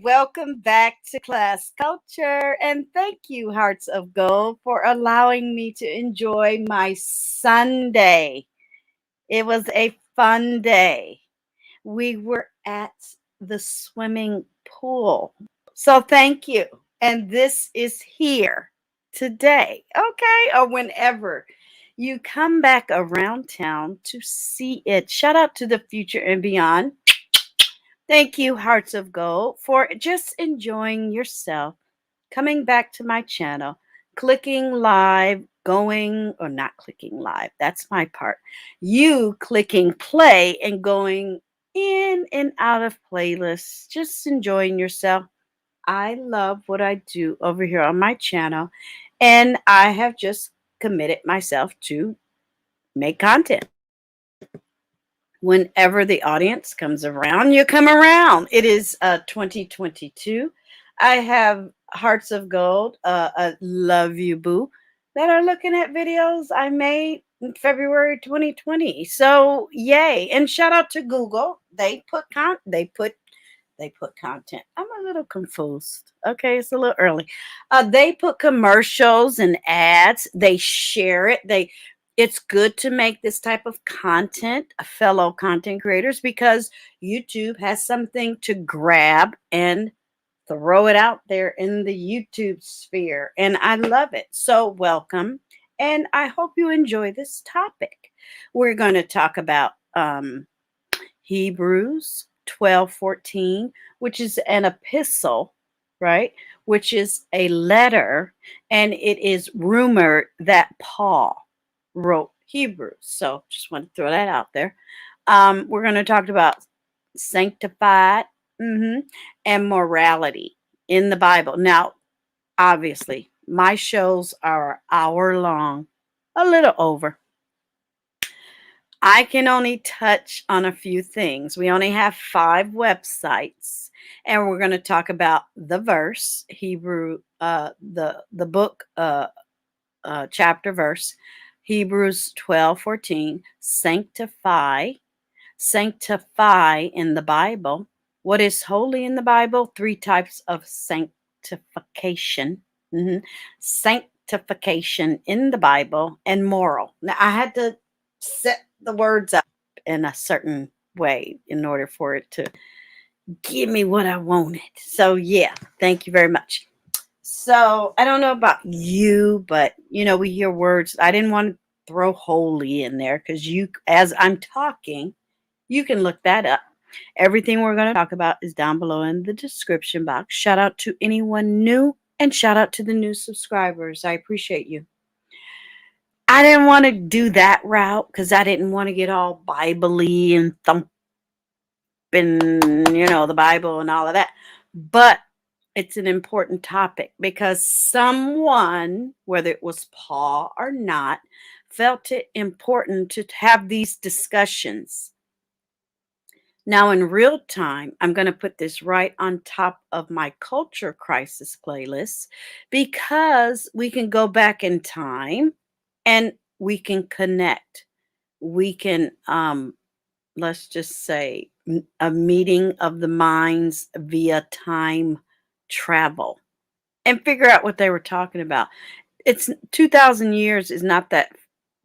welcome back to Class Culture. And thank you, Hearts of Gold, for allowing me to enjoy my Sunday. It was a fun day. We were at the swimming pool. So thank you. And this is here today, okay? Or whenever you come back around town to see it. Shout out to the future and beyond. Thank you, Hearts of Gold, for just enjoying yourself, coming back to my channel, clicking live, going, or not clicking live, that's my part. You clicking play and going in and out of playlists, just enjoying yourself. I love what I do over here on my channel, and I have just committed myself to make content. Whenever the audience comes around, you come around. It is 2022. I have Hearts of Gold, Love You Boo, that are looking at videos I made in February 2020. So yay. And shout out to Google. They put content. I'm a little confused. Okay, it's a little early. They put commercials and ads. They share it. It's good to make this type of content, fellow content creators, because YouTube has something to grab and throw it out there in the YouTube sphere. And I love it. So welcome. And I hope you enjoy this topic. We're going to talk about Hebrews 12:14, which is an epistle, right? Which is a letter, and it is rumored that Paul wrote Hebrews. So just want to throw that out there. We're going to talk about sanctified and morality in the Bible. Now, obviously, my shows are an hour long, a little over. I can only touch on a few things. We only have 5 websites, and we're going to talk about the verse, Hebrew, the book, chapter verse, Hebrews 12:14, sanctify in the Bible. What is holy in the Bible? 3 types of sanctification. Sanctification in the Bible, and moral. Now, I had to set the words up in a certain way in order for it to give me what I wanted. So, yeah, thank you very much. So, I don't know about you, but we hear words. I didn't want to throw holy in there because as I'm talking, you can look that up. Everything we're going to talk about is down below in the description box. Shout out to anyone new, and shout out to the new subscribers. I appreciate you. I didn't want to do that route because I didn't want to get all Bible-y and thumping, the Bible and all of that. But it's an important topic because someone, whether it was Paul or not, felt it important to have these discussions. Now, in real time, I'm going to put this right on top of my Culture Crisis playlist because we can go back in time and we can connect. We can, let's just say, a meeting of the minds via time travel and figure out what they were talking about. It's 2,000 years is not that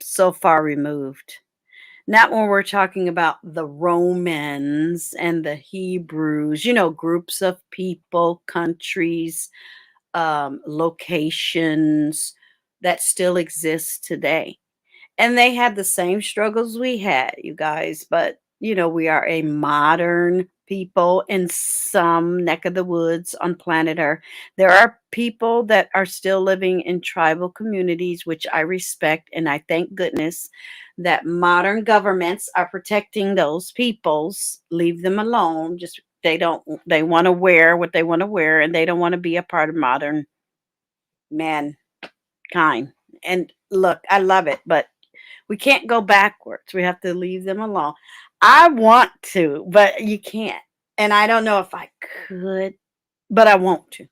so far removed. Not when we're talking about the Romans and the Hebrews, groups of people, countries, locations that still exist today. And they had the same struggles we had, you guys, but we are a modern people in some neck of the woods on planet Earth. There are people that are still living in tribal communities, which I respect, and I thank goodness that modern governments are protecting those peoples. Leave them alone. Just they want to wear what they want to wear, and they don't want to be a part of modern mankind. And look, I love it, but we can't go backwards. We have to leave them alone. I want to, but you can't. And I don't know if I could, but I want to.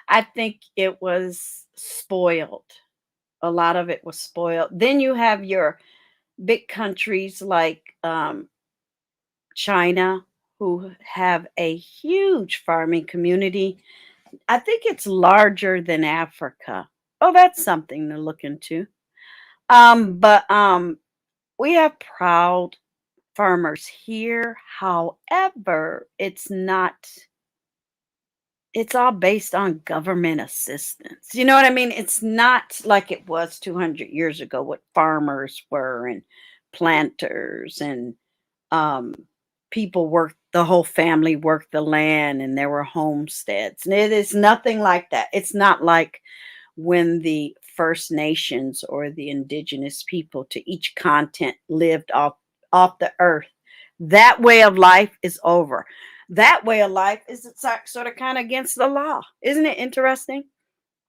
I think it was spoiled. A lot of it was spoiled. Then you have your big countries like China, who have a huge farming community. I think it's larger than Africa. Oh, that's something to look into. But we have proud farmers here. However, it's all based on government assistance. You know what I mean? It's not like it was 200 years ago, what farmers were and planters and um, people worked, the whole family worked the land and there were homesteads. And it is nothing like that. It's not like when the First Nations or the indigenous people to each continent lived off the earth. That way of life is over. That way of life is sort of kind of against the law. Isn't it interesting?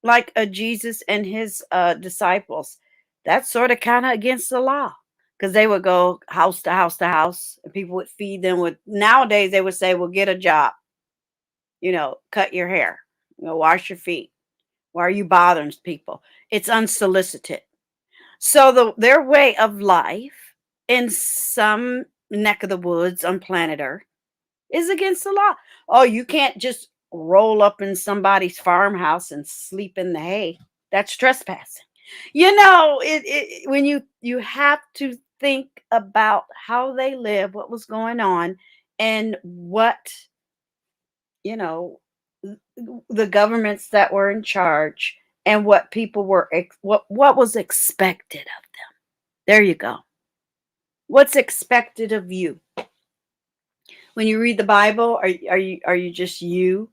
Like Jesus and his disciples. That's sort of kind of against the law because they would go house to house to house and people would feed them with, nowadays they would say, well, get a job, cut your hair, wash your feet. Why are you bothering people? It's unsolicited. So their way of life in some neck of the woods on planet Earth is against the law. Oh, you can't just roll up in somebody's farmhouse and sleep in the hay. That's trespassing. When you have to think about how they live, what was going on, and what you know the governments that were in charge and what people were what was expected of them. There you go. What's expected of you when you read the Bible? Are you just you,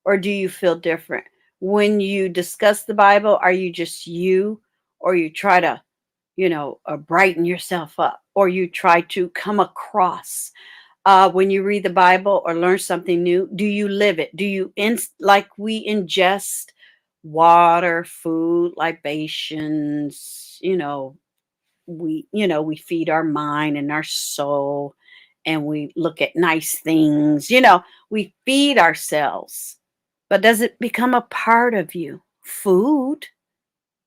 or do you feel different when you discuss the Bible? Are you just you, or you try to brighten yourself up, or you try to come across when you read the Bible or learn something new? Do you live it? Do you like we ingest water, food, libations? We feed our mind and our soul, and we look at nice things. We feed ourselves, but does it become a part of you? Food,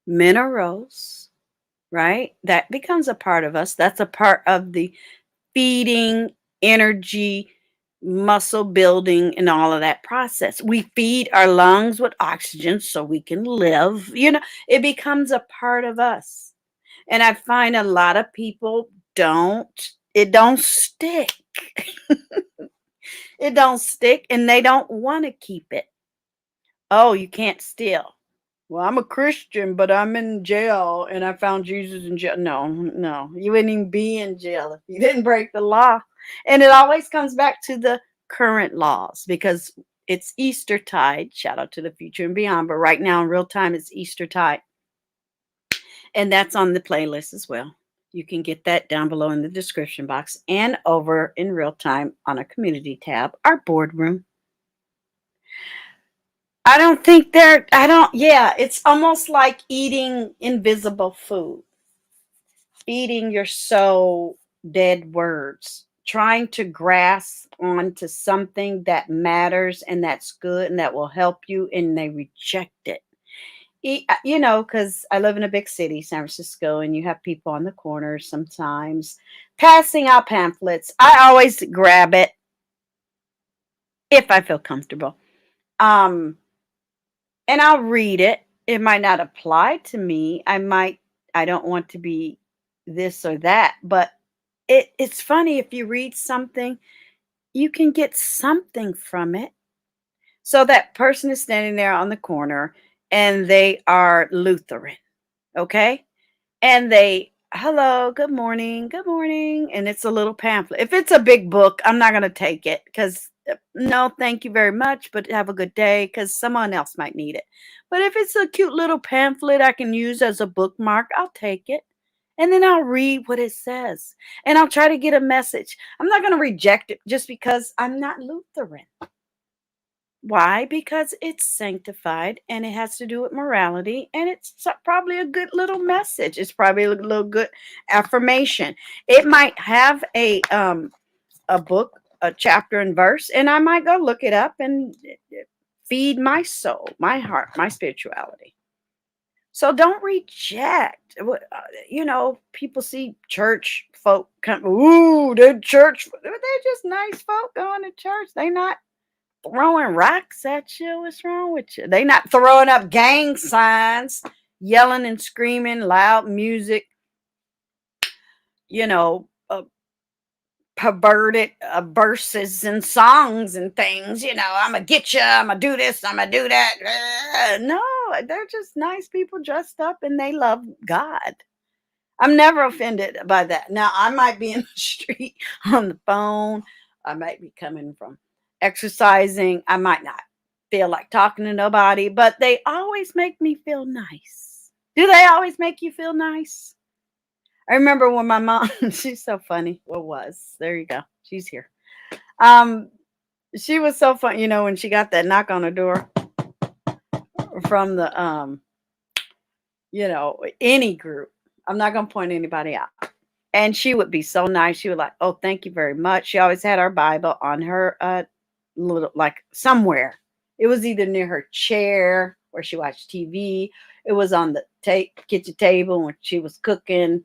minerals, right? That becomes a part of us. That's a part of the feeding, energy, muscle building, and all of that process. We feed our lungs with oxygen so we can live. It becomes a part of us. And I find a lot of people it don't stick. It don't stick, and they don't want to keep it. Oh, you can't steal. Well, I'm a Christian, but I'm in jail and I found Jesus in jail. No, no, you wouldn't even be in jail if you didn't break the law. And it always comes back to the current laws because it's Easter tide. Shout out to the future and beyond. But right now in real time, it's Easter tide. And that's on the playlist as well. You can get that down below in the description box and over in real time on a community tab, our boardroom. Yeah, it's almost like eating invisible food, feeding your soul dead words, trying to grasp onto something that matters and that's good and that will help you, and they reject it. Because I live in a big city, San Francisco, and you have people on the corners sometimes passing out pamphlets. I always grab it if I feel comfortable. Um, and I'll read it. It might not apply to me. I don't want to be this or that, but it's funny if you read something, you can get something from it. So that person is standing there on the corner and they are Lutheran, okay? And hello, good morning. And it's a little pamphlet. If it's a big book, I'm not going to take it because no, thank you very much, but have a good day because someone else might need it. But if it's a cute little pamphlet I can use as a bookmark, I'll take it. And then I'll read what it says and I'll try to get a message. I'm not going to reject it just because I'm not Lutheran. Why? Because it's sanctified and it has to do with morality, and it's probably a good little message. It's probably a little good affirmation. It might have a book, a chapter and verse, and I might go look it up and feed my soul, my heart, my spirituality. So don't reject. People see church folk come, ooh, they're they're just nice folk going to church. They not throwing rocks at you. What's wrong with you? They not throwing up gang signs, yelling and screaming, loud music, you know, perverted verses and songs and things. I'm gonna get you. I'm gonna do this. I'm gonna do that. No, they're just nice people dressed up, and they love God. I'm never offended by that. Now, I might be in the street on the phone. I might be coming from exercising. I might not feel like talking to nobody, but they always make me feel nice. Do they always make you feel nice? I remember when my mom, she's so funny. Well, was. There you go. She's here. Um, she was so fun, when she got that knock on the door from the any group. I'm not gonna point anybody out. And she would be so nice. She would like, oh, thank you very much. She always had our Bible on her little, like, somewhere. It was either near her chair where she watched TV. It was on the kitchen table when she was cooking,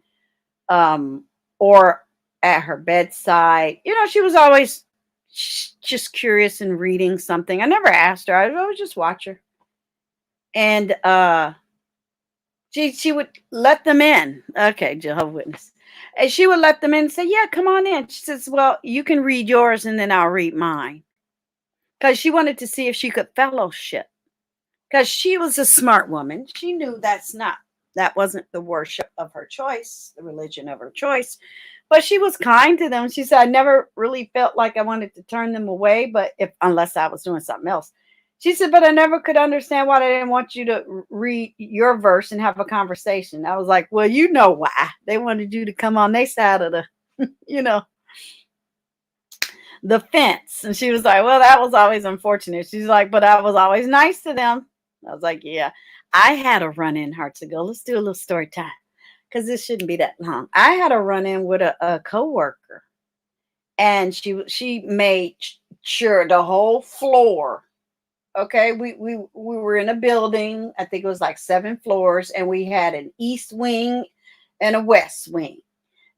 or at her bedside. She was always just curious and reading something. I never asked her. I would always just watch her. And she would let them in. Okay, Jehovah's Witness. And she would let them in and say, yeah, come on in. She says, well, you can read yours and then I'll read mine. Because she wanted to see if she could fellowship. Because she was a smart woman. She knew that wasn't the worship of her choice, the religion of her choice. But she was kind to them. She said, I never really felt like I wanted to turn them away, but unless I was doing something else. She said, but I never could understand why they didn't want you to read your verse and have a conversation. I was like, well, you know why. They wanted you to come on their side of the fence. And she was like, well, that was always unfortunate. She's like, but I was always nice to them. I was like, yeah. I had a run-in, HUGz. Let's do a little story time, because this shouldn't be that long. I had a run-in with a coworker, and she made sure the whole floor. Okay, we were in a building. I think it was like 7 floors, and we had an east wing and a west wing.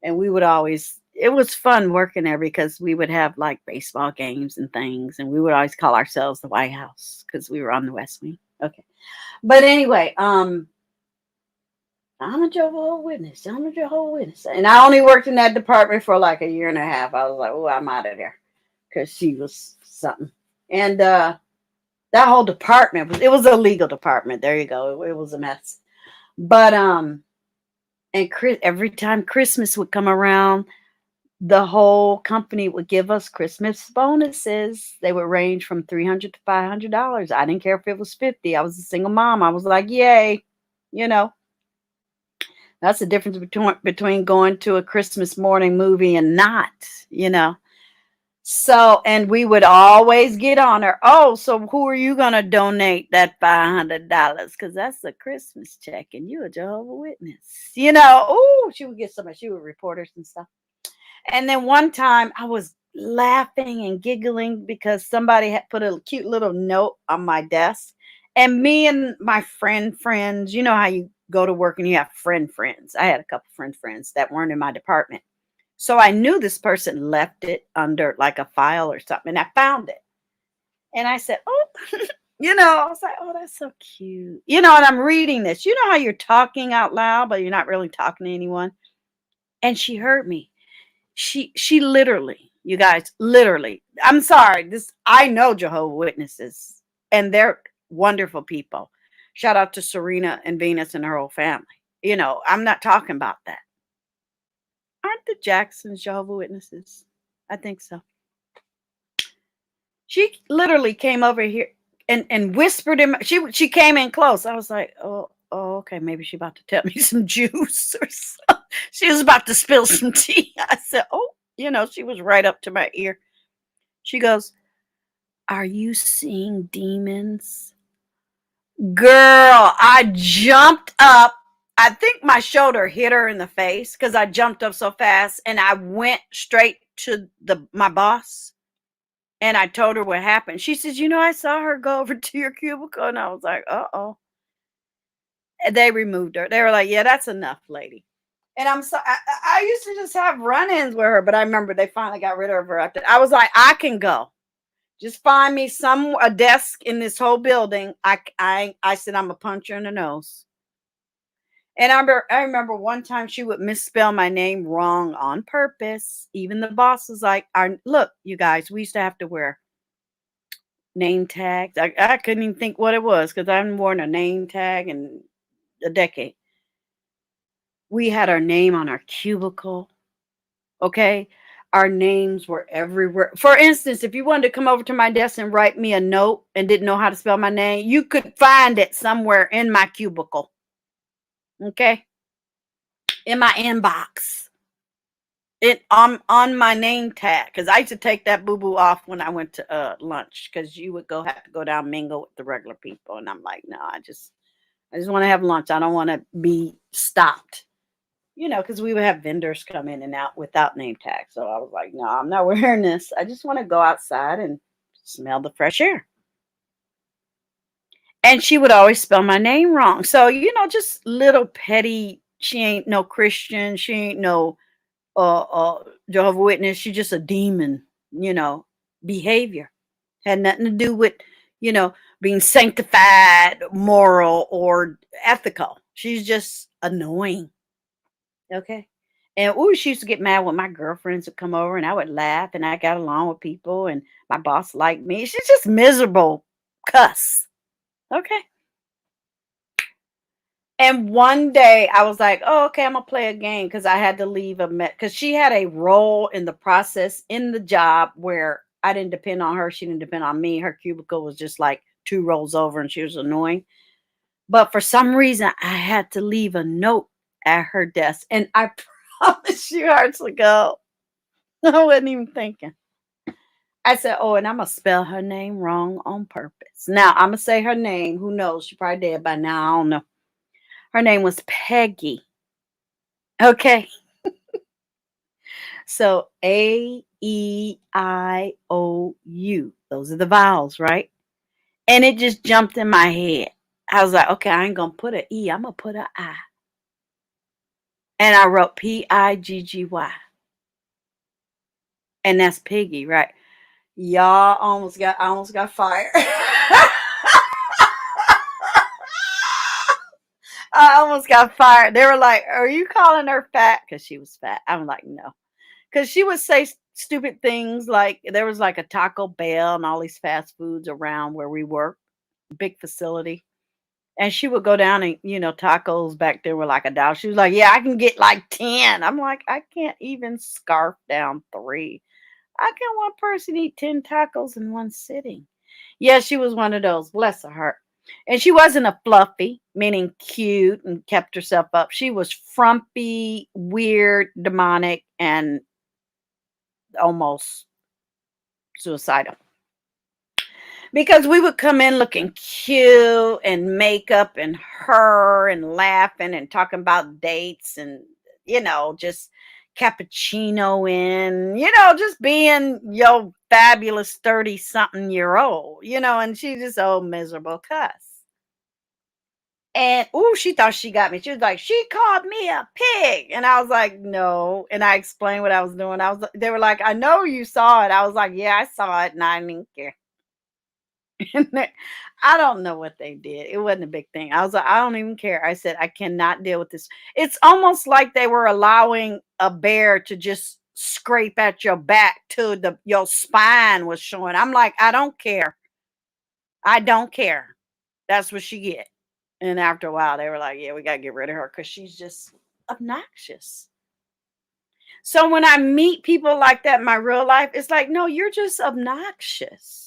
And we would always, it was fun working there because we would have like baseball games and things, and we would always call ourselves the White House because we were on the west wing. Okay, but anyway, I'm a Jehovah's Witness. I'm a Jehovah's Witness, and I only worked in that department for like a year and a half. I was like, oh, I'm out of there, because she was something. And that whole department it was a legal department. There you go. It was a mess. But and every time Christmas would come around, the whole company would give us Christmas bonuses. They would range from $300 to $500. I didn't care if it was 50. I was a single mom. I was like, yay. That's the difference between going to a Christmas morning movie and not. So, and we would always get on her. Oh, so who are you going to donate that $500? Because that's a Christmas check, and you're a Jehovah's Witness. Oh, she would get so much. She would report us and stuff. And then one time I was laughing and giggling because somebody had put a cute little note on my desk. And me and my friends, you know how you go to work and you have friends. I had a couple friends that weren't in my department. So I knew this person left it under like a file or something. And I found it. And I said, oh, I was like, oh, that's so cute. And I'm reading this. You know how you're talking out loud, but you're not really talking to anyone. And she heard me. She literally, you guys, literally, I'm sorry. I know Jehovah's Witnesses, and they're wonderful people. Shout out to Serena and Venus and her whole family. I'm not talking about that. Aren't the Jacksons Jehovah's Witnesses? I think so. She literally came over here and whispered in. She came in close. I was like, oh, okay, maybe she's about to tell me some juice or something. She was about to spill some tea. I said, oh, she was right up to my ear. She goes, are you seeing demons? Girl, I jumped up. I think my shoulder hit her in the face because I jumped up so fast, and I went straight to my boss, and I told her what happened. She says, I saw her go over to your cubicle, and I was like, uh-oh. They removed her. They were like, yeah, that's enough, lady. And I'm so I used to just have run-ins with her, but I remember they finally got rid of her after. I was like, I can go. Just find me a desk in this whole building. I said I'm a punch her in the nose. And I remember one time she would misspell my name wrong on purpose. Even the boss was like, look, you guys, we used to have to wear name tags. I couldn't even think what it was because I haven't worn a name tag in a decade. We had our name on our cubicle. Okay. Our names were everywhere. For instance, if you wanted to come over to my desk and write me a note and didn't know how to spell my name, you could find it somewhere in my cubicle. Okay. In my inbox. It on my name tag. Because I used to take that boo-boo off when I went to lunch. Because you would have to go down and mingle with the regular people. And I'm like, no, I just want to have lunch. I don't want to be stopped. Because we would have vendors come in and out without name tags. So I was like, no, I'm not wearing this. I just want to go outside and smell the fresh air. And she would always spell my name wrong. So, just little petty, she ain't no Christian. She ain't no Jehovah's Witness. She just a demon, behavior. Had nothing to do with, being sanctified, moral, or ethical. She's just annoying. Okay. And she used to get mad when my girlfriends would come over and I would laugh and I got along with people and my boss liked me. She's just miserable cuss. Okay. And one day I was like, oh, okay, I'm gonna play a game because I had to leave because she had a role in the process in the job where I didn't depend on her. She didn't depend on me. Her cubicle was just like 2 rows over and she was annoying. But for some reason I had to leave a note at her desk. And I promise you, hearts will go. I wasn't even thinking. I said, oh, and I'm going to spell her name wrong on purpose. Now, I'm going to say her name. Who knows? She probably dead by now. I don't know. Her name was Peggy. Okay. So AEIOU. Those are the vowels, right? And it just jumped in my head. I was like, okay, I ain't going to put an E. I'm going to put an I. And I wrote Piggy. And that's Piggy, right? Y'all I almost got fired. I almost got fired. They were like, are you calling her fat? Because she was fat. I'm like, no. Because she would say stupid things like there was like a Taco Bell and all these fast foods around where we work, big facility. And she would go down and, tacos back there were like $1. She was like, yeah, I can get like 10. I'm like, I can't even scarf down 3. How can one person eat 10 tacos in one sitting? Yeah, she was one of those. Bless her heart. And she wasn't a fluffy, meaning cute and kept herself up. She was frumpy, weird, demonic, and almost suicidal. Because we would come in looking cute and makeup and her and laughing and talking about dates and, just cappuccino in, just being your fabulous 30-something-year-old, and she just miserable cuss. And she thought she got me. She was like, she called me a pig. And I was like, no. And I explained what I was doing. They were like, I know you saw it. I was like, yeah, I saw it and I didn't care. I don't know what they did. It wasn't a big thing. I was like, I don't even care. I said, I cannot deal with this. It's almost like they were allowing a bear to just scrape at your back till your spine was showing. I'm like, I don't care. I don't care. That's what she get. And after a while, they were like, yeah, we got to get rid of her because she's just obnoxious. So when I meet people like that in my real life, it's like, no, you're just obnoxious.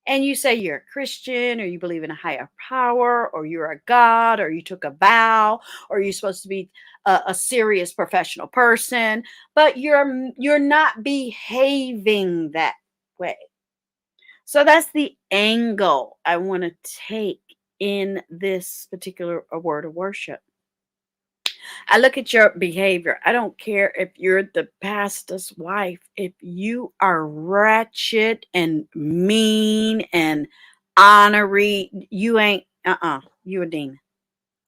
And you say you're a Christian or you believe in a higher power or you're a God or you took a vow or you're supposed to be a serious professional person, but you're not behaving that way. So that's the angle I want to take in this particular word of worship. I look at your behavior. I don't care if you're the pastor's wife. If you are wretched and mean and honorary, you ain't, you a demon.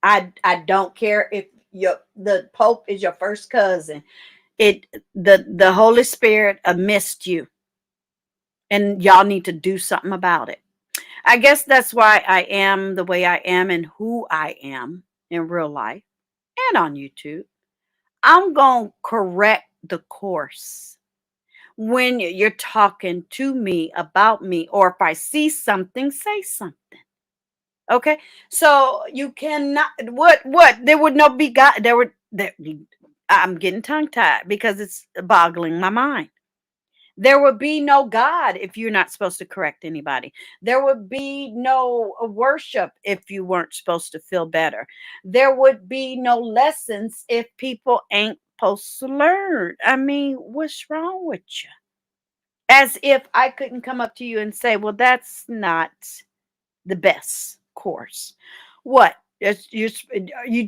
I don't care if the Pope is your first cousin. The Holy Spirit missed you, and y'all need to do something about it. I guess that's why I am the way I am and who I am in real life and on YouTube. I'm going to correct the course when you're talking to me about me, or if I see something, say something. Okay, so you cannot. What? There would no be God. There would. I'm getting tongue tied because it's boggling my mind. There would be no God if you're not supposed to correct anybody. There would be no worship if you weren't supposed to feel better. There would be no lessons if people ain't supposed to learn. I mean, what's wrong with you? As if I couldn't come up to you and say, well, that's not the best course. What? You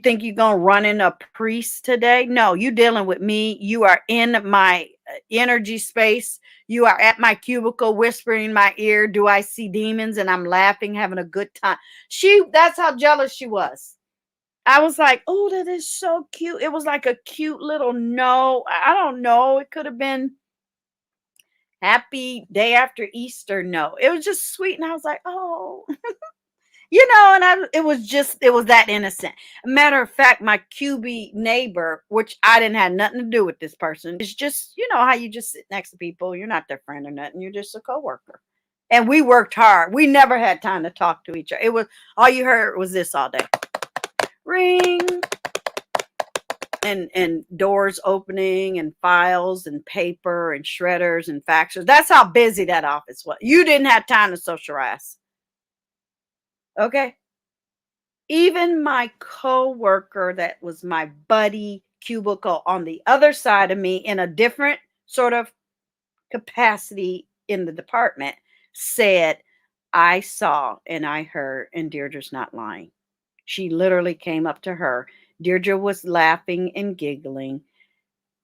think you're gonna run in a priest today? No, you dealing with me. You are in my energy space. You are at my cubicle whispering in my ear, do I see demons? And I'm laughing, having a good time. That's how jealous she was. I was like, oh, that is so cute. It was like a cute little no. I don't know. It could have been happy day after Easter. No, it was just sweet. And I was like, oh, and it was that innocent. Matter of fact, my QB neighbor, which I didn't have nothing to do with this person, it's just, how you just sit next to people. You're not their friend or nothing. You're just a coworker. And we worked hard. We never had time to talk to each other. It was all you heard was this all day. Ring. And doors opening and files and paper and shredders and faxers. That's how busy that office was. You didn't have time to socialize. Okay. Even my coworker that was my buddy cubicle on the other side of me in a different sort of capacity in the department said, I saw and I heard, and Deirdre's not lying. She literally came up to her. Deirdre was laughing and giggling,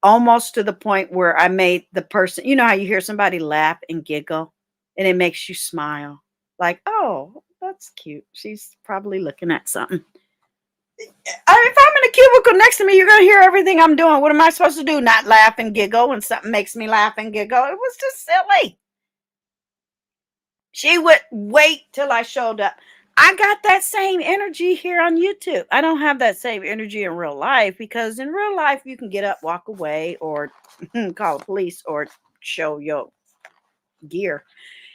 almost to the point where I made the person, you know how you hear somebody laugh and giggle and it makes you smile, like, oh, that's cute. She's probably looking at something. If I'm in a cubicle next to me, you're going to hear everything I'm doing. What am I supposed to do? Not laugh and giggle when something makes me laugh and giggle? It was just silly. She would wait till I showed up. I got that same energy here on YouTube. I don't have that same energy in real life, because in real life, you can get up, walk away, or call the police, or show your gear,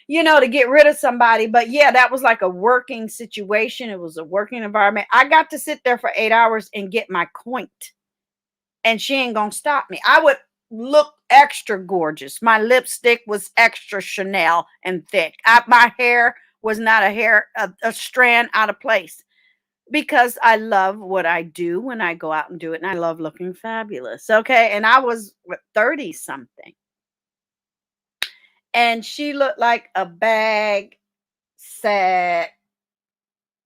to get rid of somebody. But yeah, that was like a working situation. It was a working environment. I got to sit there for 8 hours and get my point. And she ain't gonna stop me. I would look extra gorgeous. My lipstick was extra Chanel and thick. My hair was not a strand out of place, because I love what I do when I go out and do it. And I love looking fabulous. Okay. And I was 30 something. And she looked like a bag, sad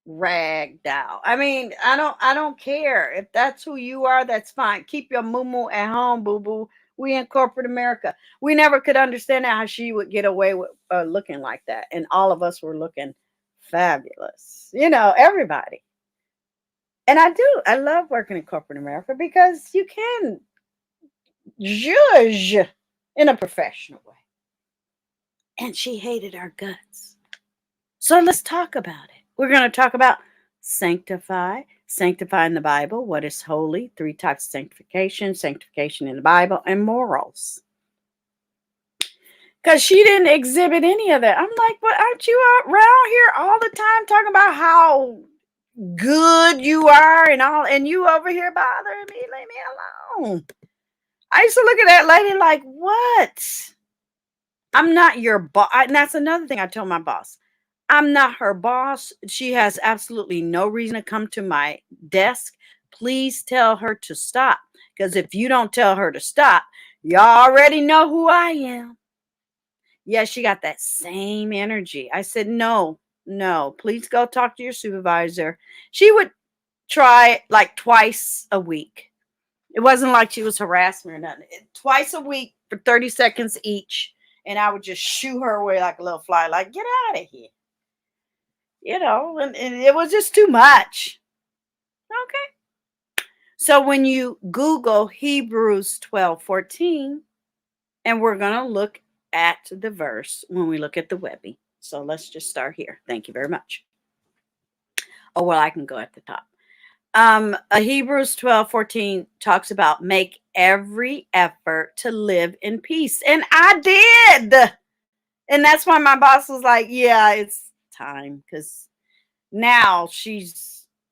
rag doll. I mean, I don't care. If that's who you are, that's fine. Keep your moo at home, boo-boo. We in corporate America. We never could understand how she would get away with looking like that. And all of us were looking fabulous. Everybody. And I love working in corporate America, because you can judge in a professional way. And she hated our guts. So let's talk about it. We're going to talk about sanctify, sanctifying the Bible, what is holy, 3 types of sanctification, sanctification in the Bible, and morals. Because she didn't exhibit any of that. I'm like, but aren't you around here all the time talking about how good you are and all, and you over here bothering me? Leave me alone. I used to look at that lady like, what? I'm not your boss. And that's another thing I told my boss. I'm not her boss. She has absolutely no reason to come to my desk. Please tell her to stop. Because if you don't tell her to stop, you already know who I am. Yeah, she got that same energy. I said, no, please go talk to your supervisor. She would try it like twice a week. It wasn't like she was harassing me or nothing. Twice a week for 30 seconds each. And I would just shoo her away like a little fly, like, get out of here. And it was just too much. Okay. So when you Google Hebrews 12:14, and we're going to look at the verse when we look at the Webby. So let's just start here. Thank you very much. Oh, well, I can go at the top. Hebrews 12:14 talks about make every effort to live in peace. And I did. And that's why my boss was like, yeah, it's time. Because now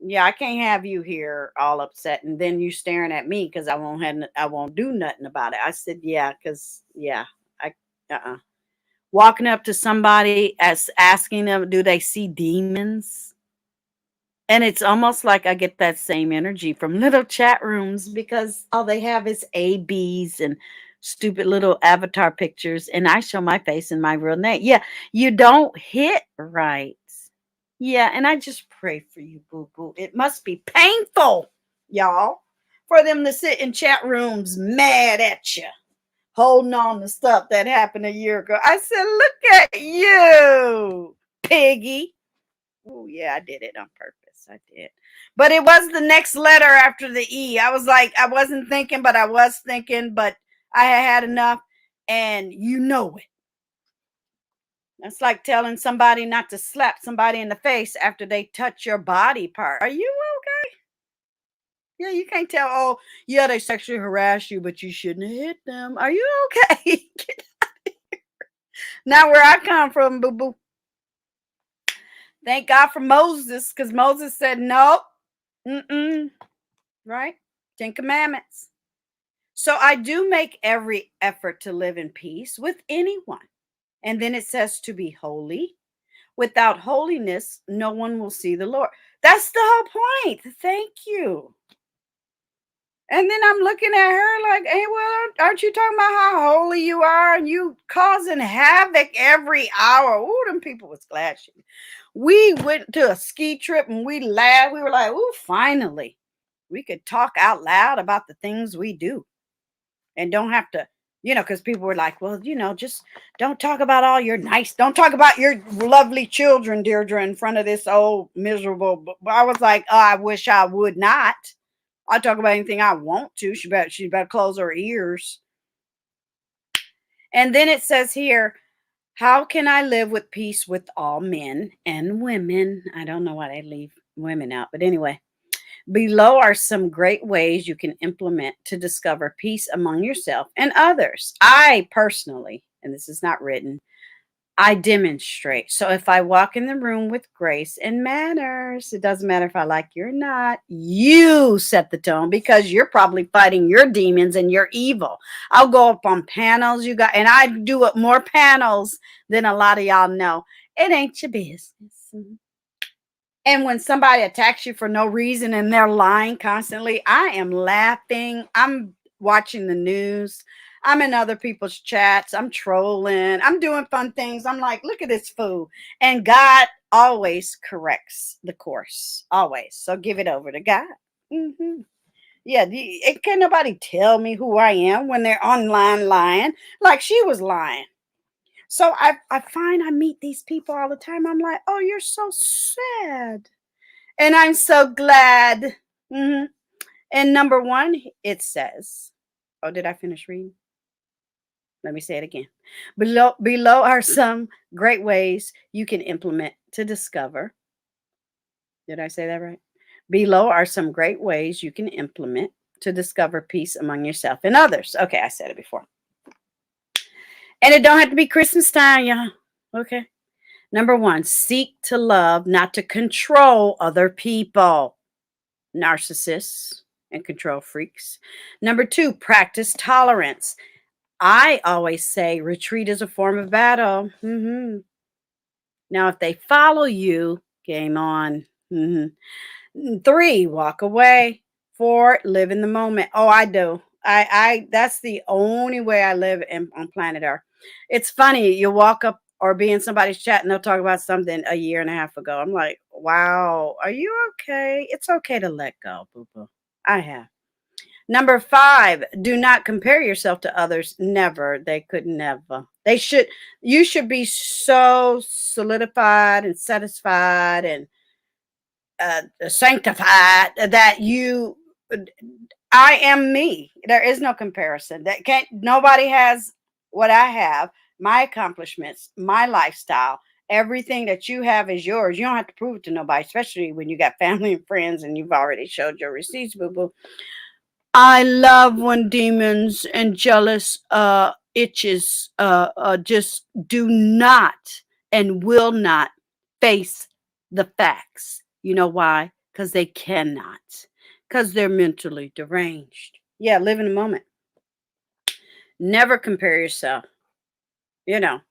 yeah, I can't have you here all upset and then you staring at me because I won't do nothing about it. I said, yeah, because yeah, I walking up to somebody as asking them, do they see demons? And it's almost like I get that same energy from little chat rooms because all they have is ABs and stupid little avatar pictures. And I show my face and my real name. Yeah, you don't hit right. Yeah, and I just pray for you, boo boo. It must be painful, y'all, for them to sit in chat rooms mad at you, holding on to stuff that happened a year ago. I said, look at you, piggy. Oh, yeah, I did it on purpose. I did. But it was the next letter after the E. I was like, I wasn't thinking, but I was thinking, but I had enough, and you know it. That's like telling somebody not to slap somebody in the face after they touch your body part. Are you okay? Yeah, you can't tell, oh, yeah, they sexually harassed you, but you shouldn't have hit them. Are you okay? Not where I come from, boo boo. Thank God for Moses, because Moses said, nope. Mm-mm. Right? 10 Commandments. So I do make every effort to live in peace with anyone. And then it says to be holy. Without holiness, no one will see the Lord. That's the whole point. Thank you. And then I'm looking at her like, hey, well, aren't you talking about how holy you are and you causing havoc every hour? Ooh, them people was clashing. We went to a ski trip and we laughed. We were like, ooh, finally, we could talk out loud about the things we do and don't have to, because people were like, well, just don't talk about don't talk about your lovely children, Deirdre, in front of this old miserable. I was like, oh, I wish I would not. I talk about anything I want to. She better close her ears. And then it says here, how can I live with peace with all men and women? I don't know why they leave women out, but anyway. Below are some great ways you can implement to discover peace among yourself and others. I personally, and this is not written, I demonstrate. So if I walk in the room with grace and manners, it doesn't matter if I like you or not, you set the tone because you're probably fighting your demons and your evil. I'll go up on panels, and I do up more panels than a lot of y'all know. It ain't your business. And when somebody attacks you for no reason and they're lying constantly, I am laughing. I'm watching the news. I'm in other people's chats. I'm trolling. I'm doing fun things. I'm like, look at this fool. And God always corrects the course. Always. So give it over to God. Mm-hmm. Yeah. Can't nobody tell me who I am when they're online lying like she was lying. So I find I meet these people all the time. I'm like, oh, you're so sad. And I'm so glad. Mm-hmm. And number one, it says, oh, did I finish reading? Let me say it again. Below are some great ways you can implement to discover. Did I say that right? Below are some great ways you can implement to discover peace among yourself and others. Okay, I said it before. And it don't have to be Christmas time, y'all. Okay. Number one, seek to love, not to control other people. Narcissists and control freaks. Number two, practice tolerance. I always say retreat is a form of battle. Mm-hmm. Now, if they follow you, game on. Mm-hmm. Three, walk away. Four, live in the moment. Oh, I do. I that's the only way I live on planet Earth. It's funny, you walk up or be in somebody's chat and they'll talk about something a year and a half ago. I'm like, wow, are you okay? It's okay to let go, boo-boo. I have. Number five, do not compare yourself to others. Never. They could never. You should be so solidified and satisfied and sanctified, that I am me. There is no comparison. That can't. Nobody has what I have. My accomplishments, my lifestyle, everything that you have is yours. You don't have to prove it to nobody, especially when you got family and friends and you've already showed your receipts, boo boo. I love when demons and jealous itches just do not and will not face the facts. You know why? Because they cannot. Because they're mentally deranged. Yeah, live in the moment. Never compare yourself. You know.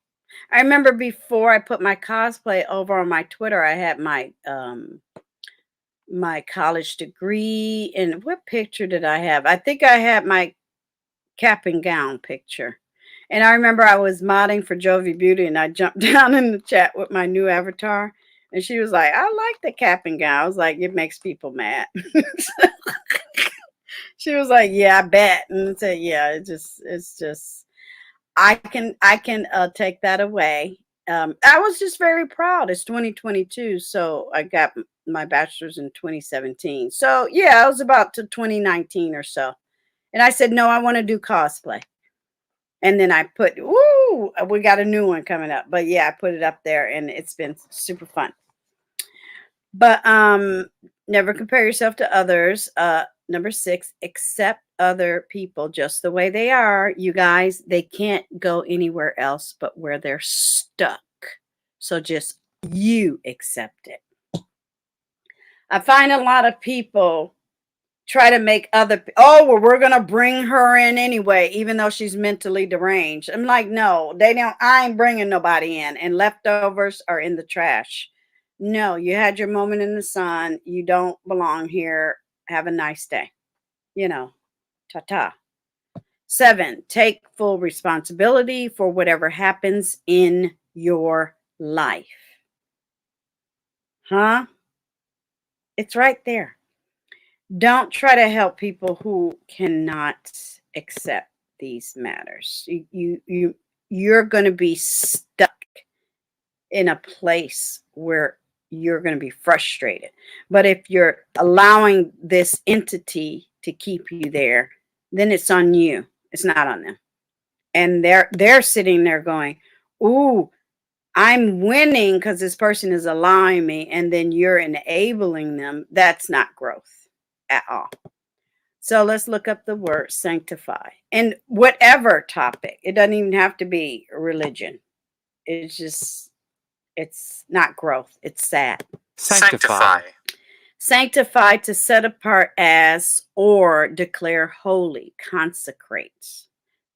I remember before I put my cosplay over on my Twitter, I had my my college degree. And what picture did I have? I think I had my cap and gown picture. And I remember I was modding for Jovi Beauty and I jumped down in the chat with my new avatar. And she was like, I like the cap and gown. I was like, it makes people mad. She was like, yeah, I bet. And I said, yeah, it's just, I can take that away. I was just very proud. It's 2022. So I got my bachelor's in 2017. So yeah, I was about to 2019 or so. And I said, no, I want to do cosplay. And then I put, woo, we got a new one coming up. But yeah, I put it up there and it's been super fun. But never compare yourself to others. Number 6, accept other people just the way they are. You guys, they can't go anywhere else but where they're stuck. So just you accept it. I find a lot of people try to make well, we're gonna bring her in anyway, even though she's mentally deranged. I'm like, no, they don't. I ain't bringing nobody in, and leftovers are in the trash. No, you had your moment in the sun. You don't belong here. Have a nice day. You know, ta-ta. 7, take full responsibility for whatever happens in your life. Huh? It's right there. Don't try to help people who cannot accept these matters. You're going to be stuck in a place where you're going to be frustrated. But if you're allowing this entity to keep you there, then it's on you. It's not on them. And they're sitting there going, ooh, I'm winning because this person is allowing me, and then you're enabling them. That's not growth at all. So let's look up the word sanctify. And whatever topic, it doesn't even have to be religion. It's not growth. It's sad. Sanctify. Sanctify, to set apart as or declare holy, consecrate,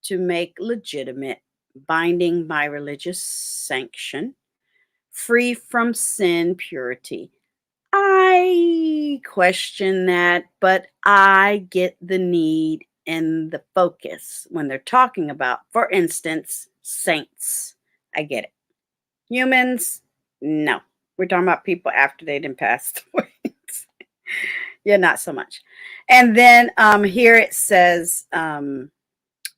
to make legitimate, binding by religious sanction, free from sin, purity. I question that, but I get the need and the focus when they're talking about, for instance, saints. I get it. Humans, no. We're talking about people after they done passed away. Yeah, not so much. And then here it says to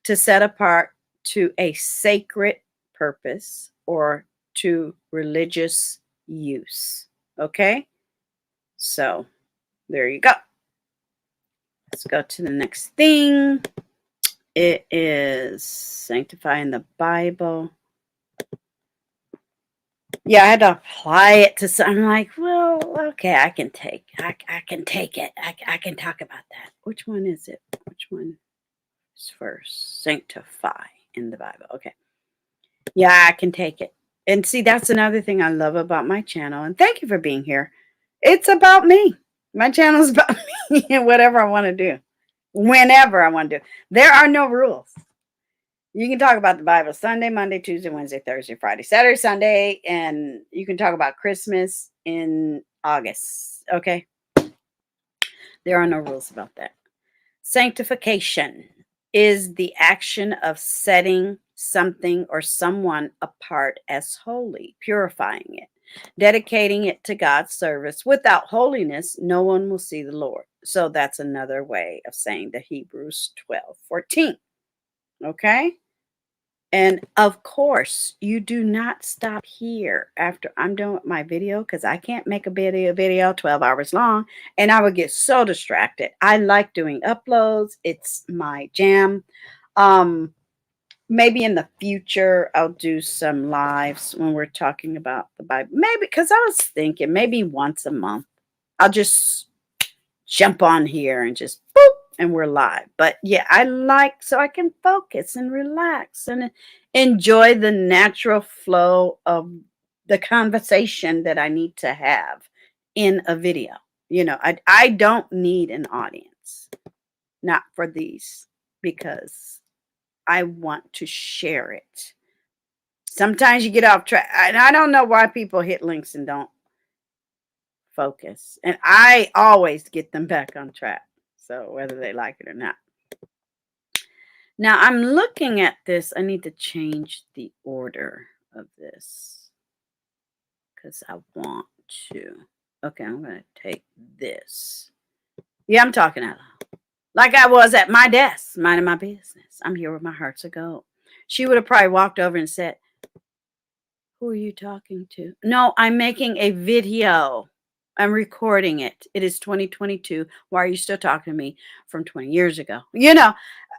set apart to a sacred purpose or to religious use. Okay? So there you go. Let's go to the next thing. It is sanctifying the Bible. Yeah, I had to apply it to something. I'm like, well, okay, I can take it. I can talk about that. Which one is it? Which one is first? Sanctify in the Bible. Okay. Yeah, I can take it. And see, that's another thing I love about my channel. And thank you for being here. It's about me. My channel is about me and whatever I want to do. Whenever I want to do. There are no rules. You can talk about the Bible Sunday, Monday, Tuesday, Wednesday, Thursday, Friday, Saturday, Sunday, and you can talk about Christmas in August. Okay? There are no rules about that. Sanctification is the action of setting something or someone apart as holy, purifying it, dedicating it to God's service. Without holiness, no one will see the Lord. So that's another way of saying the Hebrews 12:14. Okay? And of course, you do not stop here after I'm done with my video, because I can't make a video 12 hours long and I would get so distracted. I like doing uploads. It's my jam. Maybe in the future I'll do some lives when we're talking about the Bible. Maybe, because I was thinking maybe once a month I'll just jump on here and just boop, and we're live. But yeah, I like, so I can focus and relax and enjoy the natural flow of the conversation that I need to have in a video. You know, I don't need an audience, not for these, because I want to share it. Sometimes you get off track, and I don't know why people hit links and don't focus. And I always get them back on track. So whether they like it or not. Now I'm looking at this. I need to change the order of this because I want to. Okay, I'm going to take this. Yeah, I'm talking out loud. Like I was at my desk, minding my business. I'm here with my hearts of gold. She would have probably walked over and said, "Who are you talking to?" No, I'm making a video. I'm recording it. It is 2022. Why are you still talking to me from 20 years ago? You know,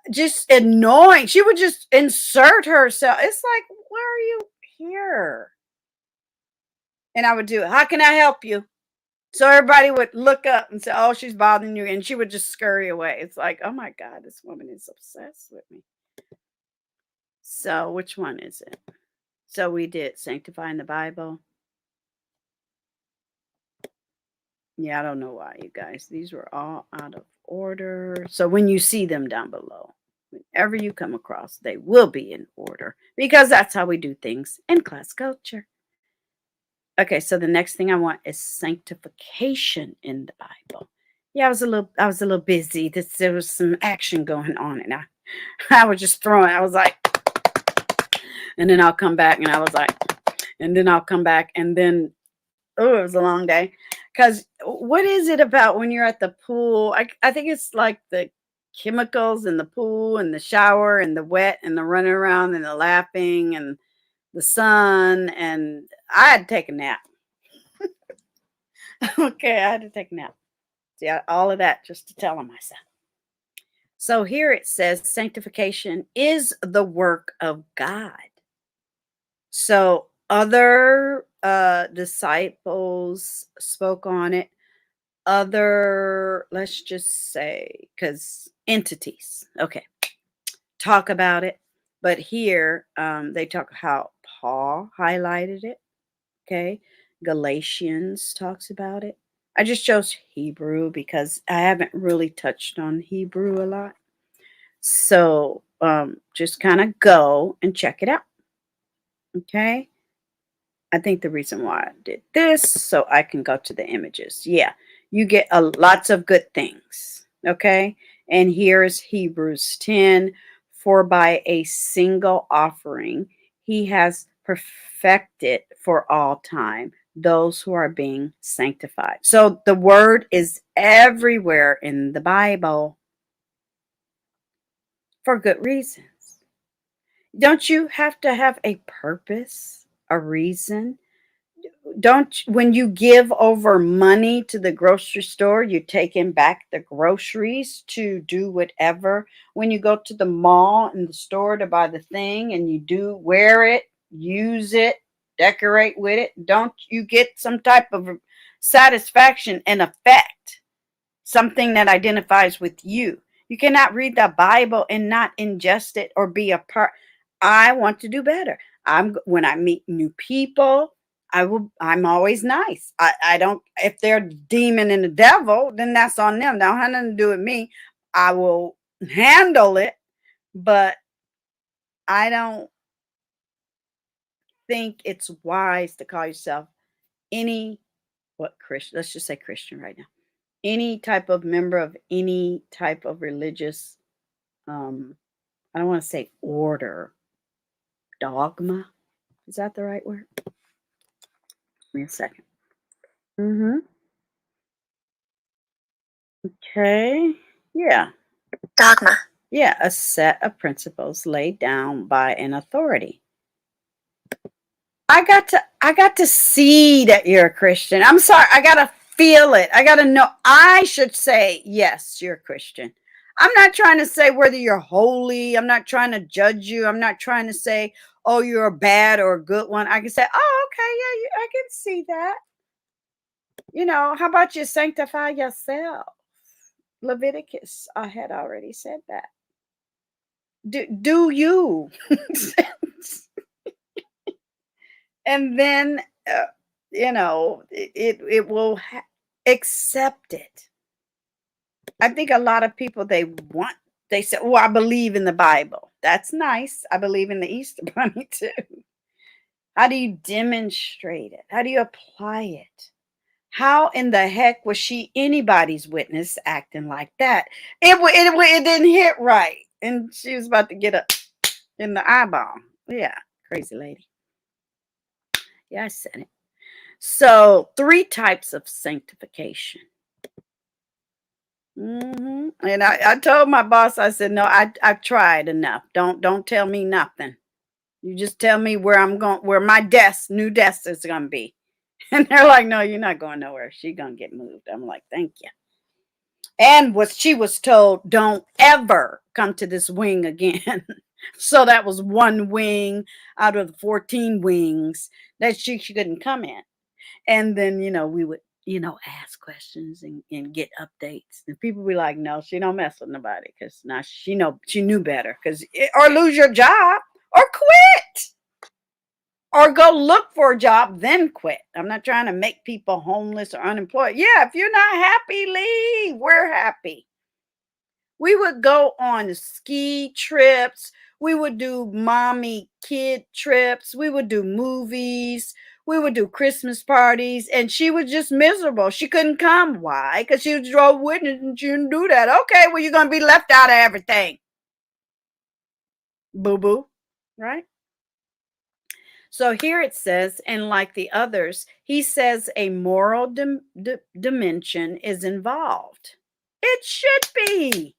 just annoying. She would just insert herself. It's like, why are you here? And I would do it. How can I help you? So everybody would look up and say, oh, she's bothering you. And she would just scurry away. It's like, oh my God, this woman is obsessed with me. So which one is it? So we did sanctifying the Bible. Yeah, I don't know why, you guys. These were all out of order. So when you see them down below, whenever you come across, they will be in order, because that's how we do things in class culture. Okay, so the next thing I want is sanctification in the Bible. Yeah, I was a little busy. There was some action going on, and I was just throwing. I was like, and then I'll come back, and I was like, and then I'll come back, and then, oh, it was a long day. Because what is it about when you're at the pool? I think it's like the chemicals in the pool and the shower and the wet and the running around and the laughing and the sun. And I had to take a nap. Okay, I had to take a nap. See, all of that just to tell on myself. So here it says sanctification is the work of God. So other disciples spoke on it. Other, let's just say, because entities, okay, talk about it. But here they talk how Paul highlighted it. Okay, Galatians talks about it. I just chose Hebrew because I haven't really touched on Hebrew a lot. So just kind of go and check it out. Okay. I think the reason why I did this, so I can go to the images. Yeah, you get lots of good things. Okay. And here is Hebrews 10. For by a single offering, he has perfected for all time those who are being sanctified. So the word is everywhere in the Bible for good reasons. Don't you have to have a purpose, a reason? Don't, when you give over money to the grocery store, you're taking back the groceries to do whatever. When you go to the mall and the store to buy the thing and you do wear it, use it, decorate with it, don't you get some type of satisfaction and effect, something that identifies with you? You cannot read the Bible and not ingest it or be a part. I want to do better. When I meet new people, I'm always nice. I don't, if they're demon and the devil, then that's on them. Don't have nothing to do with me. I will handle it, but I don't think it's wise to call yourself any, what, Christian, let's just say Christian right now. Any type of member of any type of religious, I don't want to say order, dogma. Is that the right word? Give me a second. Okay. Yeah. Dogma. Yeah, a set of principles laid down by an authority. I got to see that you're a Christian. I'm sorry, I got to feel it. I got to know. I should say, yes, you're a Christian. I'm not trying to say whether you're holy. I'm not trying to judge you. I'm not trying to say, oh, you're a bad or a good one. I can say, oh, okay, yeah, I can see that. How about you sanctify yourself? Leviticus, I had already said that. Do you? And then it will accept it. I think a lot of people, they say, oh, I believe in the Bible. That's nice. I believe in the Easter Bunny too. How do you demonstrate it? How do you apply it? How in the heck was she anybody's witness acting like that? It didn't hit right, and she was about to get up in the eyeball. Yeah, crazy lady. Yeah, I said it. So 3 types of sanctification. And I told my boss, I said, no, I've tried enough. Don't tell me nothing. You just tell me where I'm going, where my new desk is going to be. And they're like, no, you're not going nowhere. She's going to get moved. I'm like, thank you. And she was told, don't ever come to this wing again. So that was 1 wing out of the 14 wings that she couldn't come in. And then, we would, ask questions and get updates. And people be like, no, she don't mess with nobody because now she knew better. Or lose your job or quit. Or go look for a job, then quit. I'm not trying to make people homeless or unemployed. Yeah, if you're not happy, leave. We're happy. We would go on ski trips. We would do mommy kid trips. We would do movies. We would do Christmas parties. And she was just miserable. She couldn't come. Why? Because she was Jehovah's Witness and she didn't do that. Okay, well, you're going to be left out of everything. Boo-boo. Right? So here it says, and like the others, he says a moral dimension is involved. It should be.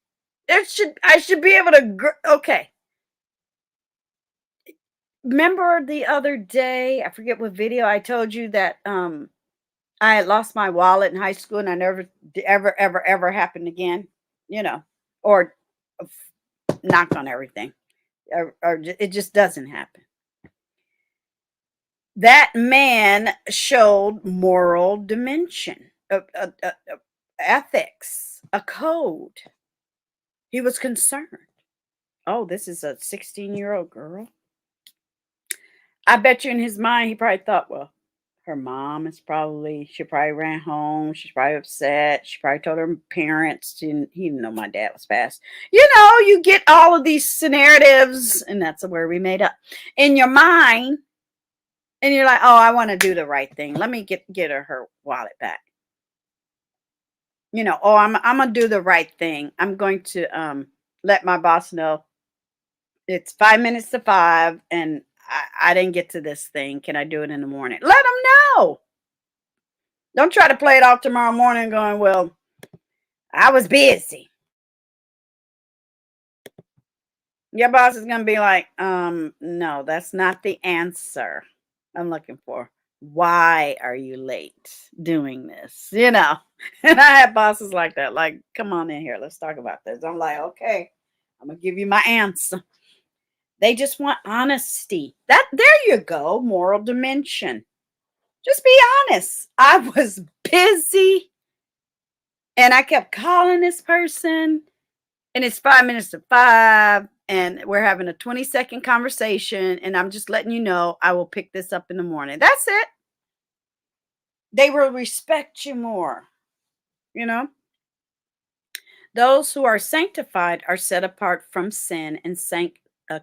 I should be able to. Okay. Remember the other day, I forget what video I told you that I had lost my wallet in high school and I never ever happened again, or knock on everything, or it just doesn't happen. That man showed moral dimension, ethics, a code. He was concerned. Oh, this is a 16-year-old girl. I bet you in his mind, he probably thought, well, her mom she probably ran home. She's probably upset. She probably told her parents. He didn't know my dad was fast. You get all of these narratives, and that's where we made up in your mind. And you're like, oh, I want to do the right thing. Let me get her wallet back. Oh, I'm going to do the right thing. I'm going to let my boss know it's 5 minutes to 5 and I didn't get to this thing. Can I do it in the morning? Let them know. Don't try to play it off tomorrow morning going, well, I was busy. Your boss is going to be like, no, that's not the answer I'm looking for. Why are you late doing this? And I had bosses like that. Like, come on in here. Let's talk about this. I'm like, okay, I'm going to give you my answer. They just want honesty. There you go. Moral dimension. Just be honest. I was busy and I kept calling this person and it's 5 minutes to 5 and we're having a 20-second conversation and I'm just letting you know I will pick this up in the morning. That's it. They will respect you more. Those who are sanctified are set apart from sin and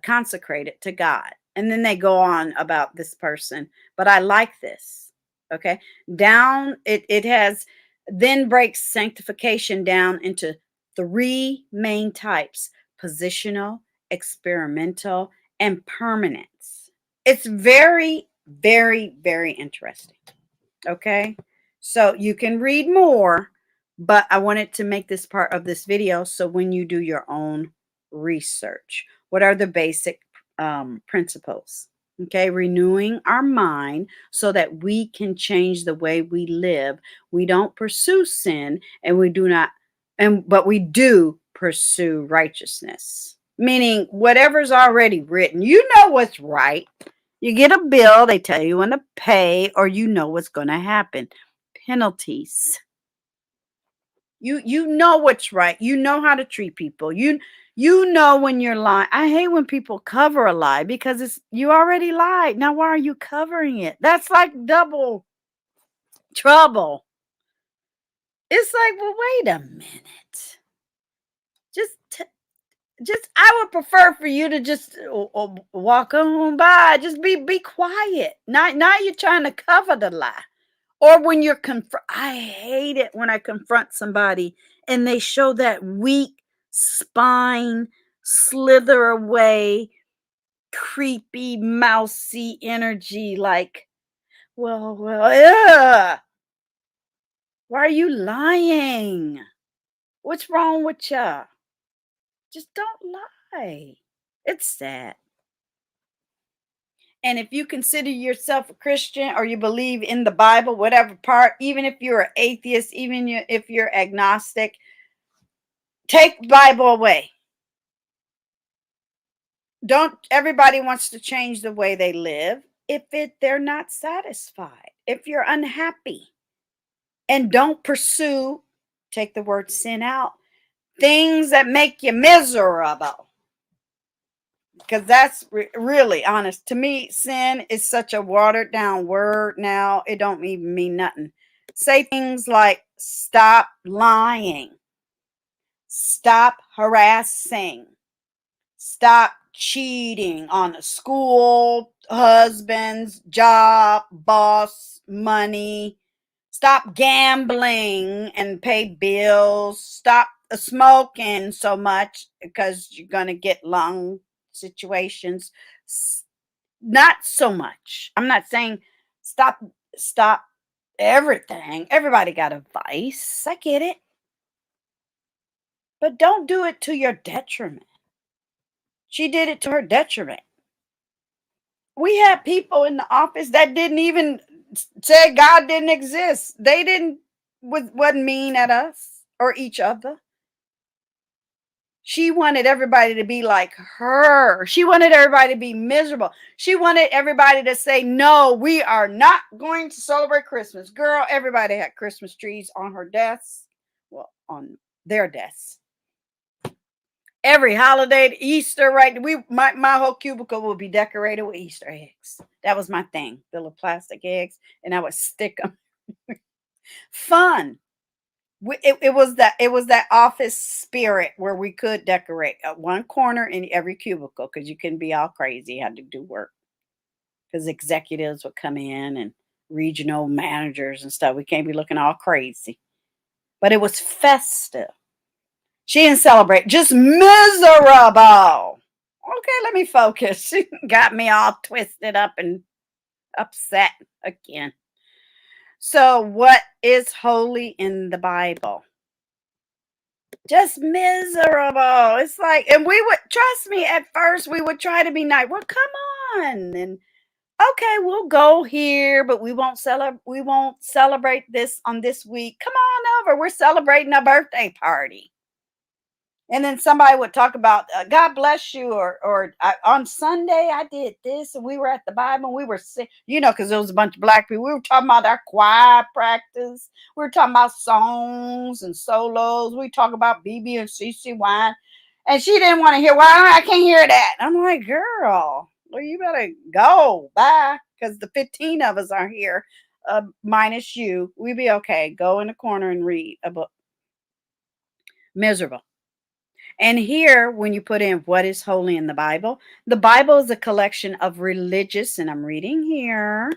consecrated to God. And then they go on about this person. But I like this. Okay. It has then breaks sanctification down into 3 main types: positional, experimental, and permanence. It's very, very, very interesting. Okay. So you can read more, but I wanted to make this part of this video so when you do your own research. What are the basic principles? Okay, renewing our mind so that we can change the way we live. We don't pursue sin, and we do not, but we do pursue righteousness. Meaning, whatever's already written, you know what's right. You get a bill, they tell you when to pay, or you know what's going to happen. Penalties. You know what's right. You know how to treat people. You know when you're lying. I hate when people cover a lie because it's you already lied. Now why are you covering it? That's like double trouble. It's like, well, wait a minute. Just I would prefer for you to just walk on by. Just be quiet. Now you're trying to cover the lie. Or when you're I hate it when I confront somebody and they show that weak spine, slither away, creepy, mousy energy like, well, ugh. Why are you lying? What's wrong with you? Just don't lie. It's sad. And if you consider yourself a Christian or you believe in the Bible, whatever part, even if you're an atheist, even if you're agnostic, take the Bible away. Don't everybody wants to change the way they live if they're not satisfied, if you're unhappy. And don't pursue, take the word sin out, things that make you miserable. Because that's really honest. To me, sin is such a watered down word now. It don't even mean nothing. Say things like stop lying, stop harassing, stop cheating on a school, husband's job, boss, money. Stop gambling and pay bills. Stop smoking so much because you're going to get lung situations. Not so much. I'm not saying stop everything. Everybody got a vice. I get it. But don't do it to your detriment. She did it to her detriment. We had people in the office that didn't even say God didn't exist. They wasn't mean at us or each other. She wanted everybody to be like her. She wanted everybody to be miserable. She wanted everybody to say, no, we are not going to celebrate Christmas. Girl, everybody had Christmas trees on her desk. Well, on their desks. Every holiday, Easter, right? My whole cubicle would be decorated with Easter eggs. That was my thing, the little plastic eggs, and I would stick them. Fun. It was that office spirit where we could decorate one corner in every cubicle because you couldn't be all crazy. You had to do work because executives would come in and regional managers and stuff. We can't be looking all crazy, but it was festive. She didn't celebrate, just miserable. Okay, let me focus. She got me all twisted up and upset again. So, what is holy in the Bible? Just miserable. It's like, and we would, trust me, at first we would try to be nice. Well, come on. And okay, we'll go here, but we won't celebrate this on this week. Come on over. We're celebrating a birthday party. And then somebody would talk about God bless you, or on Sunday I did this, and we were at the Bible, and we were sick, because there was a bunch of black people. We were talking about our choir practice. We were talking about songs and solos. We talk about BB and CC wine, and she didn't want to hear. Well, I can't hear that. I'm like, girl, well, you better go. Bye, because the 15 of us are here, minus you. We be okay. Go in the corner and read a book. Miserable. And here, when you put in what is holy in the Bible is a collection of religious, and I'm reading here.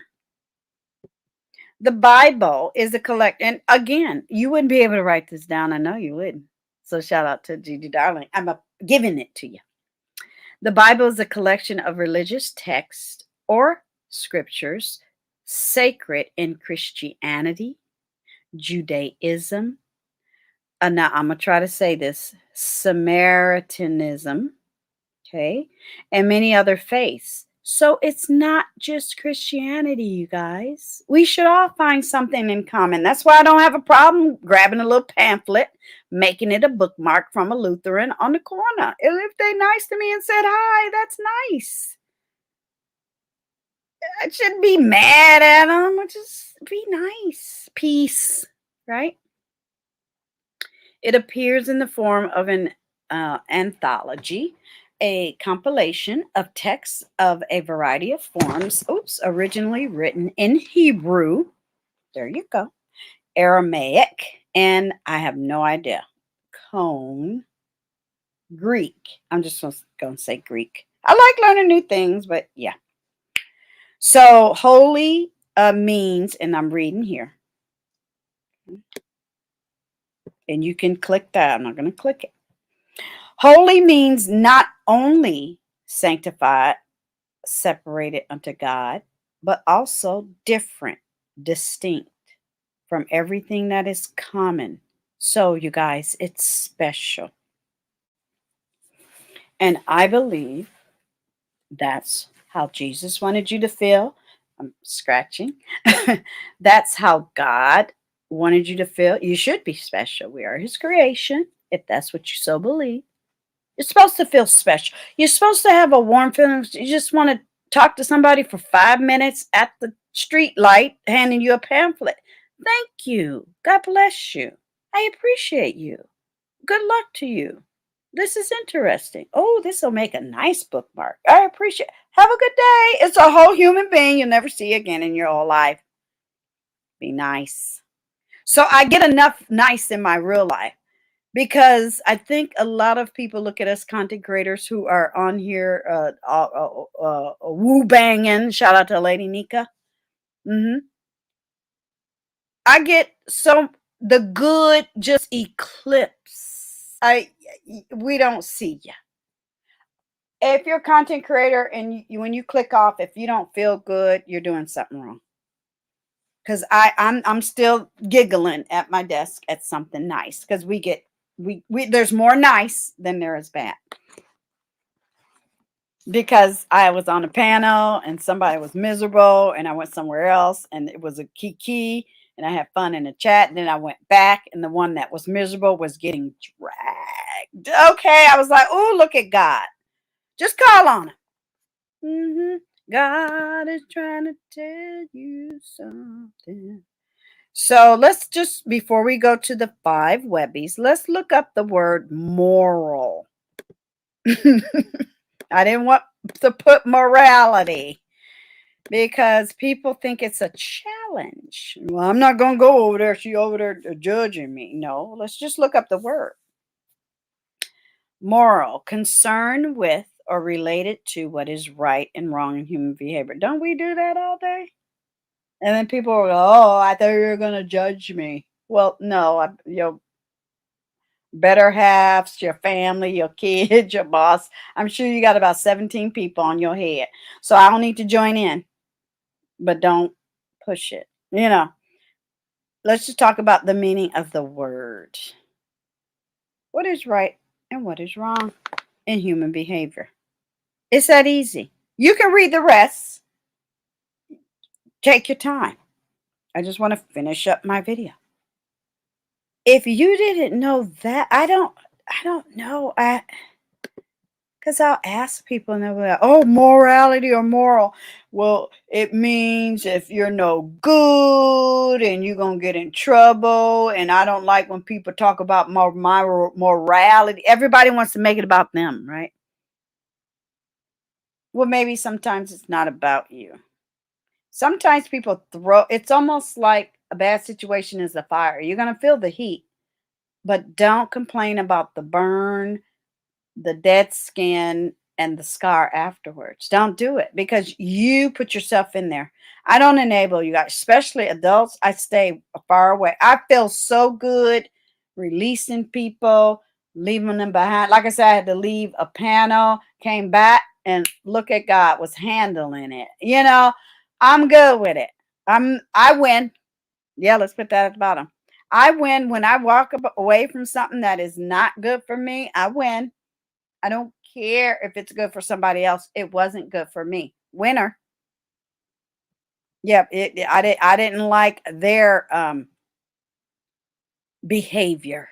The Bible is a and again, you wouldn't be able to write this down. I know you wouldn't. So shout out to G.D. Darling. I'm giving it to you. The Bible is a collection of religious texts or scriptures sacred in Christianity, Judaism, Now I'm going to try to say this, Samaritanism, okay, and many other faiths. So it's not just Christianity, you guys. We should all find something in common. That's why I don't have a problem grabbing a little pamphlet, making it a bookmark from a Lutheran on the corner. If they're nice to me and said hi, that's nice. I shouldn't be mad at them. Just be nice. Peace, right? It appears in the form of an anthology, a compilation of texts of a variety of forms, originally written in Hebrew, there you go, Aramaic, and I have no idea, Greek. I'm just going to say Greek. I like learning new things, but yeah. So holy means, and I'm reading here, and you can click that. I'm not going to click it. Holy means not only sanctified, separated unto God, but also different, distinct from everything that is common. So, you guys, it's special. And I believe that's how Jesus wanted you to feel. I'm scratching. That's how God wanted you to feel. You should be special. We are his creation, if that's what you so believe. You're supposed to feel special. You're supposed to have a warm feeling. You just want to talk to somebody for 5 minutes at the street light handing you a pamphlet. Thank you. God bless you. I appreciate you. Good luck to you. This is interesting. Oh, this will make a nice bookmark. I appreciate it. Have a good day. It's a whole human being you'll never see again in your whole life. Be nice. So I get enough nice in my real life. Because I think a lot of people look at us content creators who are on here woo banging. Shout out to Lady Nika. I get the good just eclipse. We don't see you. If you're a content creator and when you click off, if you don't feel good, you're doing something wrong. Because I'm still giggling at my desk at something nice because there's more nice than there is bad. Because I was on a panel and somebody was miserable and I went somewhere else and it was a kiki and I had fun in the chat. And then I went back and the one that was miserable was getting dragged. Okay. I was like, oh, look at God. Just call on him. God is trying to tell you something. So let's just, before we go to the 5 Webbies, let's look up the word moral. I didn't want to put morality because people think it's a challenge. Well, I'm not going to go over there. She over there judging me. No, let's just look up the word. Moral, concern with or related to what is right and wrong in human behavior. Don't we do that all day? And then people will go, oh, I thought you were going to judge me. Well, no, your better halves, your family, your kids, your boss. I'm sure you got about 17 people on your head. So I don't need to join in, but don't push it. Let's just talk about the meaning of the word. What is right and what is wrong in human behavior? It's that easy. You can read the rest. Take your time. I just want to finish up my video. If you didn't know that, I don't know. Because I'll ask people and they'll be like, oh, morality or moral. Well, it means if you're no good and you're going to get in trouble. And I don't like when people talk about my morality. Everybody wants to make it about them, right? Well, maybe sometimes it's not about you. Sometimes people it's almost like a bad situation is a fire. You're going to feel the heat, but don't complain about the burn, the dead skin, and the scar afterwards. Don't do it because you put yourself in there. I don't enable you guys, especially adults. I stay far away. I feel so good releasing people, leaving them behind. Like I said, I had to leave a panel, came back, and look at God was handling it. I'm good with it. I win. Yeah, let's put that at the bottom. I win when I walk away from something that is not good for me. I win. I don't care if it's good for somebody else. It wasn't good for me. Winner. Yep. I didn't like their behavior.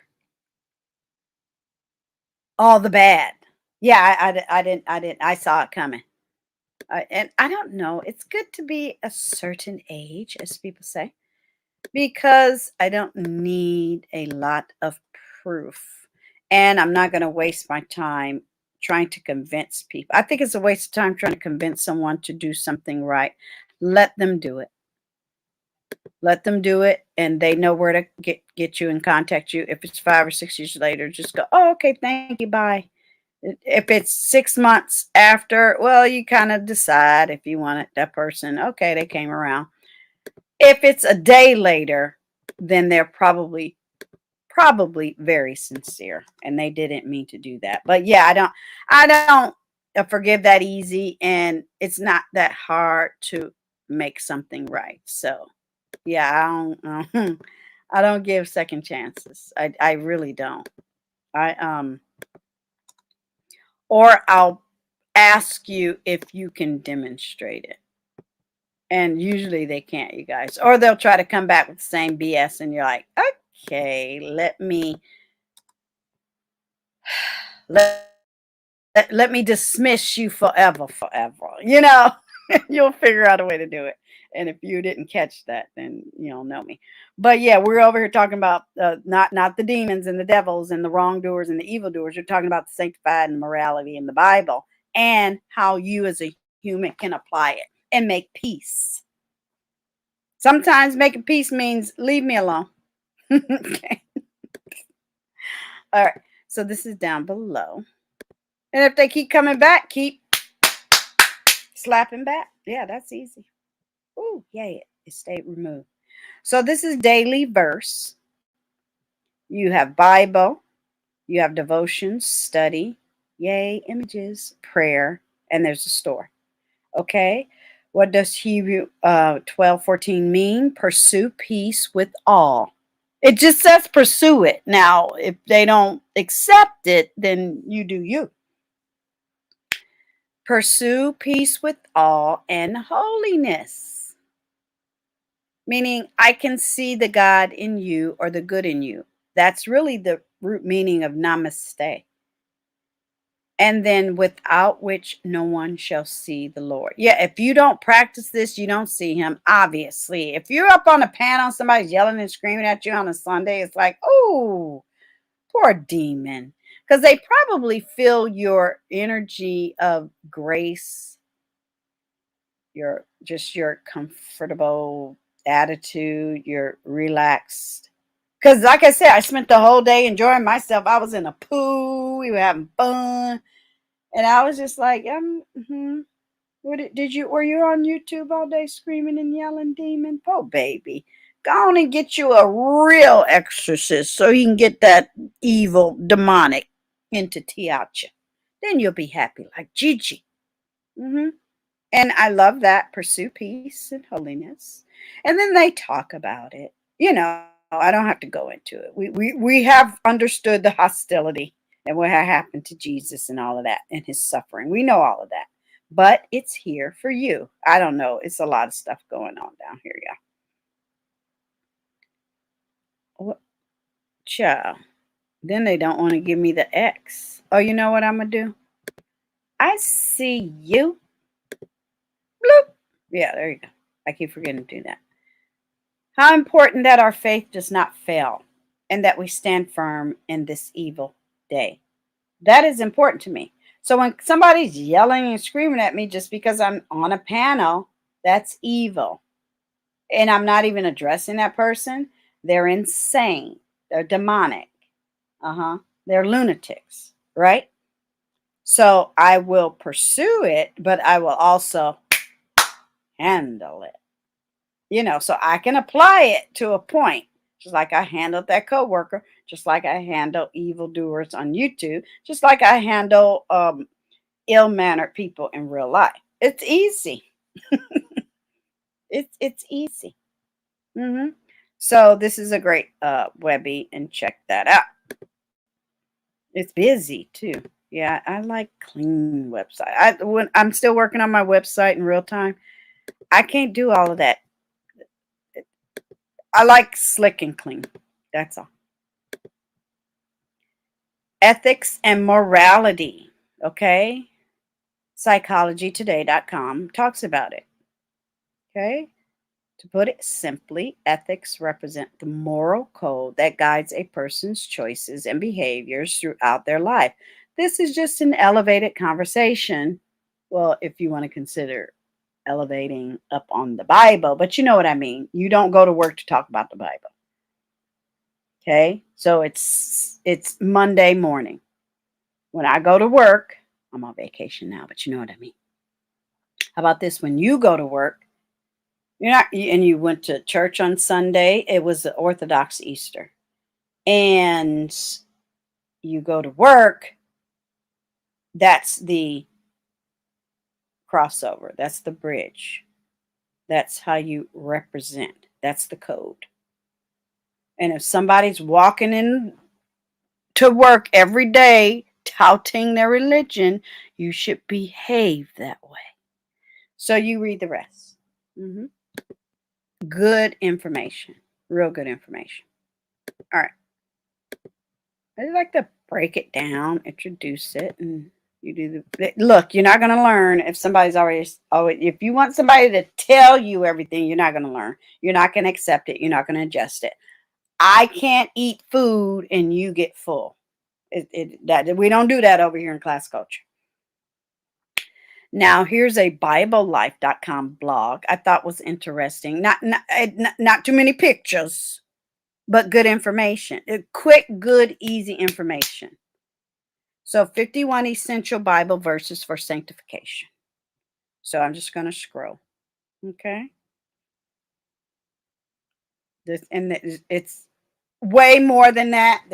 All the bad. Yeah, I didn't. I saw it coming. And I don't know. It's good to be a certain age, as people say, because I don't need a lot of proof. And I'm not going to waste my time trying to convince people. I think it's a waste of time trying to convince someone to do something right. Let them do it. Let them do it, and they know where to get you and contact you. If it's 5 or 6 years later, just go, oh, okay, thank you, bye. If it's 6 months after, well, you kind of decide if you want it, that person. Okay, they came around. If it's a day later, then they're probably very sincere and they didn't mean to do that. But yeah, I don't forgive that easy, and it's not that hard to make something right. So yeah, I don't give second chances. I really don't. I or I'll ask you if you can demonstrate it. And usually they can't, you guys. Or they'll try to come back with the same BS and you're like, okay, let, let me dismiss you forever, forever. You know, you'll figure out a way to do it. And if you didn't catch that, then you don't know me. But yeah, we're over here talking about not the demons and the devils and the wrongdoers and the evildoers. You're talking about the sanctified and morality in the Bible and how you as a human can apply it and make peace. Sometimes making peace means leave me alone. Okay. All right. So this is down below. And if they keep coming back, keep slapping back. Yeah, that's easy. Ooh, yay, it stayed removed. So this is daily verse. You have Bible, you have devotions, study, yay, images, prayer, and there's a store. Okay. What does Hebrew 12:14 mean? Pursue peace with all. It just says pursue it. Now, if they don't accept it, then you do you. Pursue peace with all and holiness. Meaning, I can see the God in you or the good in you. That's really the root meaning of namaste. And then without which no one shall see the Lord. Yeah, if you don't practice this, you don't see him, obviously. If you're up on a panel, somebody's yelling and screaming at you on a Sunday, it's like, oh, poor demon. Because they probably feel your energy of grace, your comfortable attitude, your relaxed. Because like I said, I spent the whole day enjoying myself. I was in a pool, we were having fun. And I was just like, what were you on YouTube all day screaming and yelling, demon? Oh, baby. Go on and get you a real exorcist so you can get that evil demonic entity out you. Then you'll be happy like Gigi. hmm And I love that. Pursue peace and holiness. And then they talk about it. I don't have to go into it. We have understood the hostility and what had happened to Jesus and all of that and his suffering. We know all of that. But it's here for you. I don't know. It's a lot of stuff going on down here, yeah. What child? Then they don't want to give me the X. Oh, you know what I'm gonna do? I see you. Bloop. Yeah, there you go. I keep forgetting to do that. How important that our faith does not fail and that we stand firm in this evil day. That is important to me. So when somebody's yelling and screaming at me just because I'm on a panel, that's evil. And I'm not even addressing that person. They're insane. They're demonic. Uh-huh. They're lunatics, right? So I will pursue it, but I will also handle it. So I can apply it to a point, just like I handled that coworker, just like I handle evildoers on YouTube, just like I handle ill-mannered people in real life. It's easy. It's easy. hmm So this is a great Webby, and check that out. It's busy too. Yeah, I like clean website. When I'm still working on my website in real time, I can't do all of that. I like slick and clean. That's all. Ethics and morality. Okay. Psychologytoday.com talks about it. Okay. To put it simply, ethics represent the moral code that guides a person's choices and behaviors throughout their life. This is just an elevated conversation. Well, if you want to consider elevating up on the Bible, but you know what I mean. You don't go to work to talk about the Bible. Okay? So it's Monday morning. When I go to work, I'm on vacation now, but you know what I mean. How about this? When you go to work, you're not, and you went to church on Sunday, it was the Orthodox Easter, and you go to work, that's the crossover, that's the bridge, that's how you represent, that's the code. And if somebody's walking in to work every day touting their religion, you should behave that way. So you read the rest. Good information, real good information. All right. I like to break it down, introduce it, and you do the look. You're not going to learn if somebody's already. Oh, if you want somebody to tell you everything, you're not going to learn. You're not going to accept it. You're not going to adjust it. I can't eat food and you get full. That we don't do that over here in class culture. Now, here's a BibleLife.com blog I thought was interesting. Not too many pictures, but good information. Quick, good, easy information. So 51 essential Bible verses for sanctification. So I'm just going to scroll. Okay. It's way more than that.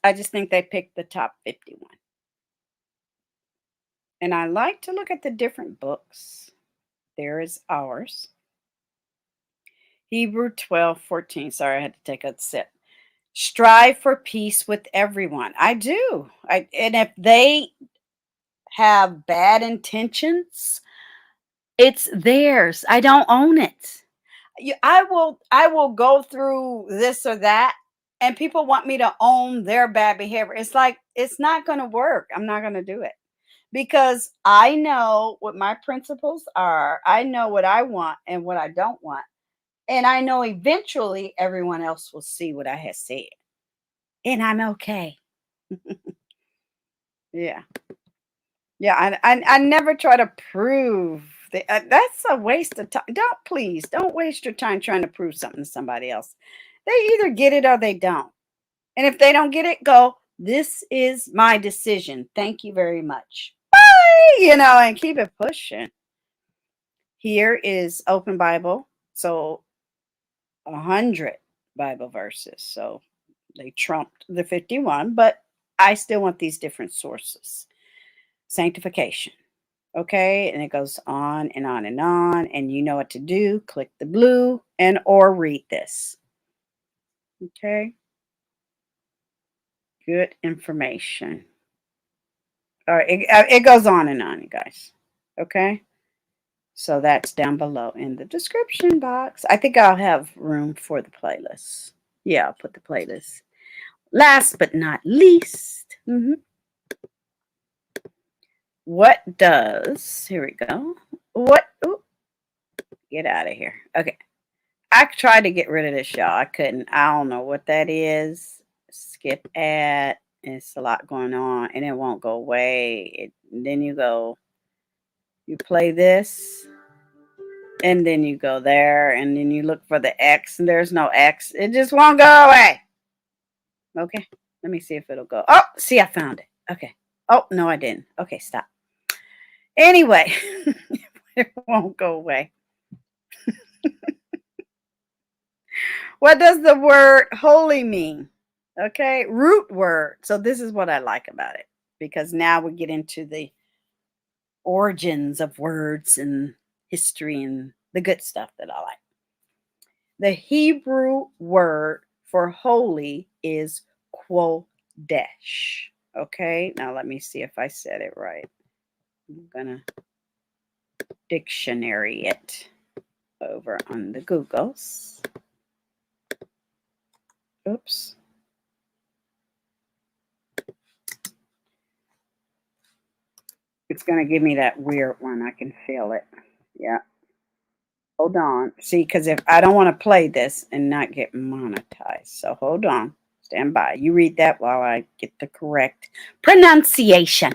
I just think they picked the top 51. And I like to look at the different books. There is ours. Hebrew 12:14. Sorry, I had to take a sip. Strive for peace with everyone. I do. And if they have bad intentions, it's theirs. I don't own it. I will go through this or that, and people want me to own their bad behavior. It's like it's not going to work. I'm not going to do it because I know what my principles are. I know what I want and what I don't want. And I know eventually everyone else will see what I have said. And I'm okay. Yeah. Yeah. I never try to prove that. That's a waste of time. Don't waste your time trying to prove something to somebody else. They either get it or they don't. And if they don't get it, go, this is my decision. Thank you very much. Bye. And keep it pushing. Here is Open Bible. So 100 Bible verses. So they trumped the 51, but I still want these different sources. Sanctification. Okay, and it goes on and on and on, and you know what to do. Click the blue or read this. Okay. Good information. All right, it goes on and on, you guys. Okay. So that's down below in the description box. I think I'll have room for the playlist. Yeah, I'll put the playlist. Last but not least, what does, here we go. Get out of here. Okay. I tried to get rid of this, y'all. I couldn't. I don't know what that is. Skip ad. It's a lot going on and it won't go away. Then you play this. And then you go there and then you look for the X and there's no X. It just won't go away. Okay. Let me see if it'll go. Oh, see, I found it. Okay. Oh, no, I didn't. Okay, stop. Anyway, it won't go away. What does the word holy mean? Okay. Root word. So this is what I like about it because now we get into the origins of words and history and the good stuff that I like. The Hebrew word for holy is Quodesh. Okay, now let me see if I said it right. I'm gonna dictionary it over on the Googles. Oops. It's gonna give me that weird one. I can feel it. Yeah. Hold on. See, because if I don't want to play this and not get monetized. So hold on. Stand by. You read that while I get the correct pronunciation.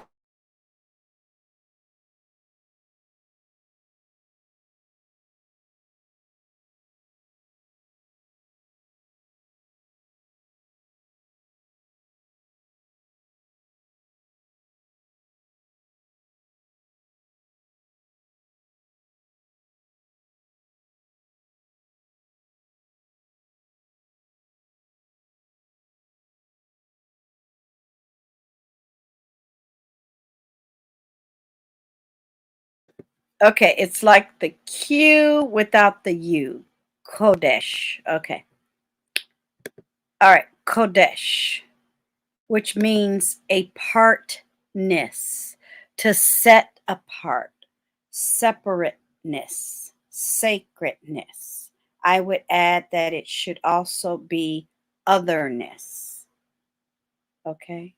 Okay, it's like the Q without the U. Kodesh. Okay. All right. Kodesh, which means apartness, to set apart, separateness, sacredness. I would add that it should also be otherness. Okay.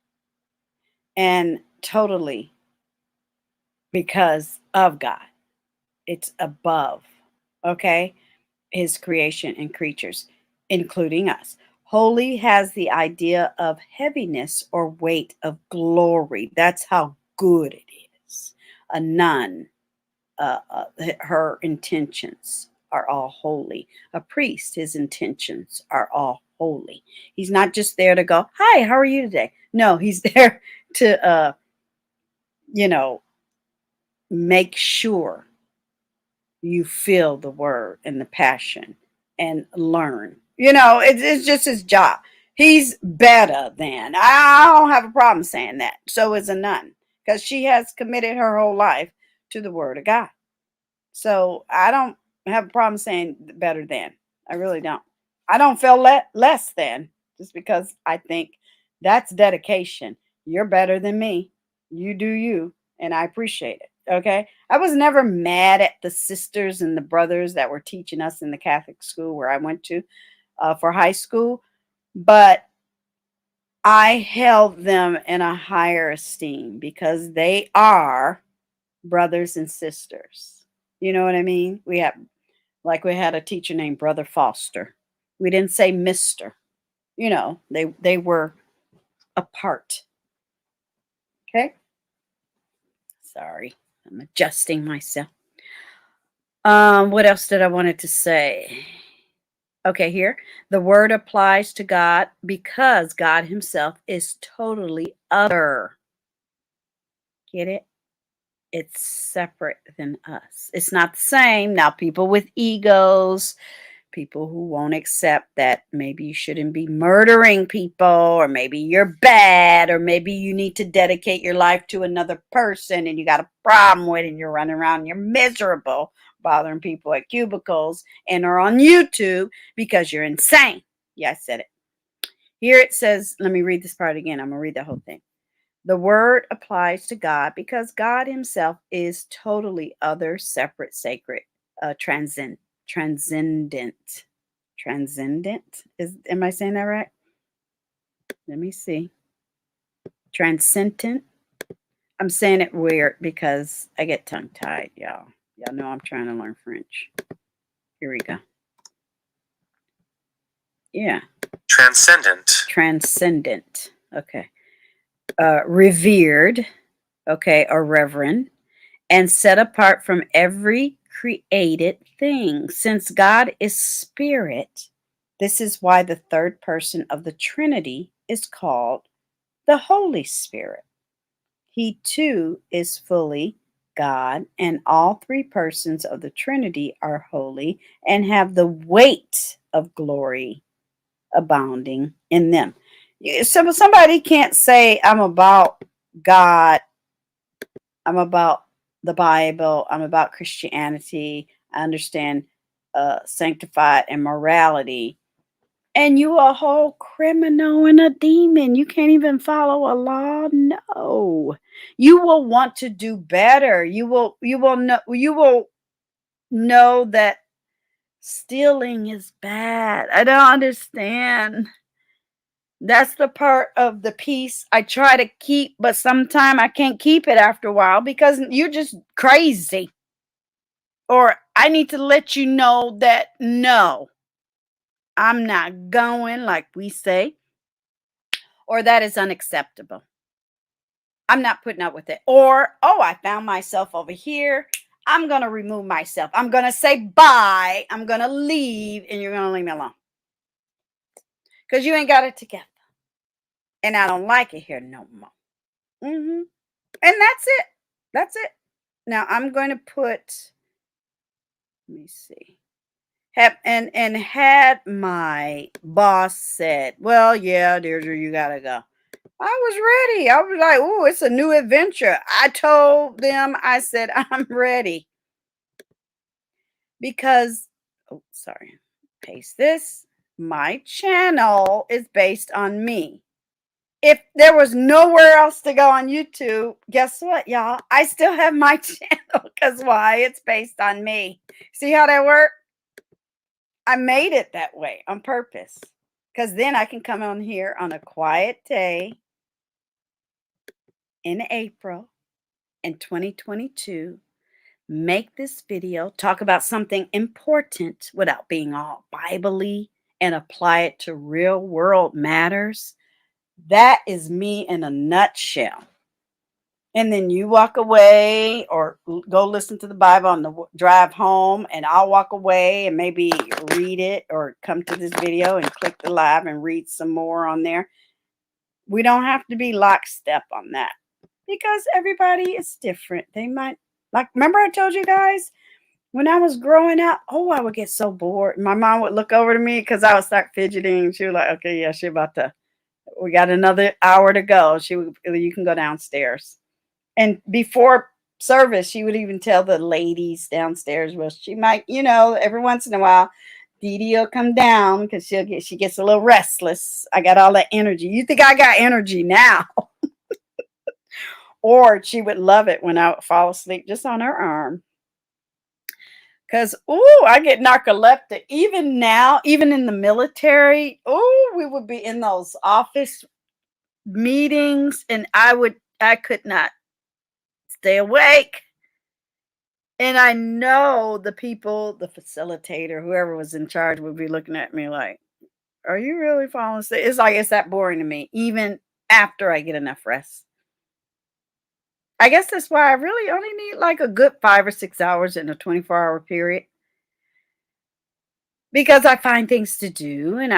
And totally because of God. It's above. Okay. His creation and creatures, including us. Holy has the idea of heaviness or weight of glory. That's how good it is. A nun, her intentions are all holy. A priest, his intentions are all holy. He's not just there to go, hi, how are you today? No, he's there to, you know, make sure you feel the word and the passion and learn. It's just his job. He's better than. I don't have a problem saying that. So is a nun because she has committed her whole life to the word of God. So I don't have a problem saying better than. I really don't. I don't feel less than just because I think that's dedication. You're better than me. You do you, and I appreciate it. Okay. I was never mad at the sisters and the brothers that were teaching us in the Catholic school where I went to for high school, but I held them in a higher esteem because they are brothers and sisters. You know what I mean? We had a teacher named Brother Foster. We didn't say Mr. They were apart. Okay? Sorry. I'm adjusting myself. What else did I wanted to say? Okay, here. The word applies to God because God himself is totally other. Get it? It's separate than us. It's not the same. Now, people with egos, people who won't accept that maybe you shouldn't be murdering people, or maybe you're bad, or maybe you need to dedicate your life to another person and you got a problem with it and you're running around and you're miserable, bothering people at cubicles and are on YouTube because you're insane. Yeah, I said it. Here it says, let me read this part again. I'm going to read the whole thing. The word applies to God because God himself is totally other, separate, sacred, transcendent. Transcendent. Am I saying that right? Let me see. Transcendent. I'm saying it weird because I get tongue tied, y'all. Y'all know I'm trying to learn French. Here we go. Yeah. Transcendent. Transcendent. Okay. Revered. Okay. Or reverend. And set apart from every created thing. Since God is spirit, this is why the third person of the Trinity is called the Holy Spirit. He too is fully God, and all three persons of the Trinity are holy and have the weight of glory abounding in them. Somebody can't say, I'm about God, I'm about the Bible, I'm about Christianity, I understand sanctified in morality, and you a whole criminal and a demon. You can't even follow a law. No, you will want to do better. You will know that stealing is bad. I don't understand. That's the part of the peace I try to keep, but sometimes I can't keep it after a while because you're just crazy. Or I need to let you know that no, I'm not going, like we say, or that is unacceptable. I'm not putting up with it. Or, oh, I found myself over here. I'm going to remove myself. I'm going to say bye. I'm going to leave, and you're going to leave me alone. Because you ain't got it together. And I don't like it here no more. And that's it. That's it. Now I'm going to put, let me see. Had my boss said, well, yeah, Deirdre, you gotta go, I was ready. I was like, oh, it's a new adventure. I told them, I said, I'm ready. Because, oh, sorry, paste this. My channel is based on me. If there was nowhere else to go on YouTube, guess what, y'all? I still have my channel because why? It's based on me. See how that worked? I made it that way on purpose because then I can come on here on a quiet day in April in 2022, make this video, talk about something important without being all Bible-y, and apply it to real world matters. That is me in a nutshell. And then you walk away or go listen to the Bible on the drive home, and I'll walk away and maybe read it or come to this video and click the live and read some more on there. We don't have to be lockstep on that because everybody is different. They might, like, remember I told you guys when I was growing up, oh, I would get so bored. My mom would look over to me because I would start fidgeting. She was like, okay, yeah, we got another hour to go. You can go downstairs. And before service, she would even tell the ladies downstairs, well, she might, every once in a while, Dee Dee will come down because she gets a little restless. I got all that energy. You think I got energy now? Or she would love it when I would fall asleep just on her arm. Because, I get narcoleptic. Even now, even in the military, we would be in those office meetings and I could not stay awake. And I know the people, the facilitator, whoever was in charge would be looking at me like, are you really falling asleep? It's like, it's that boring to me, even after I get enough rest. I guess that's why I really only need like a good 5 or 6 hours in a 24-hour period. Because I find things to do, and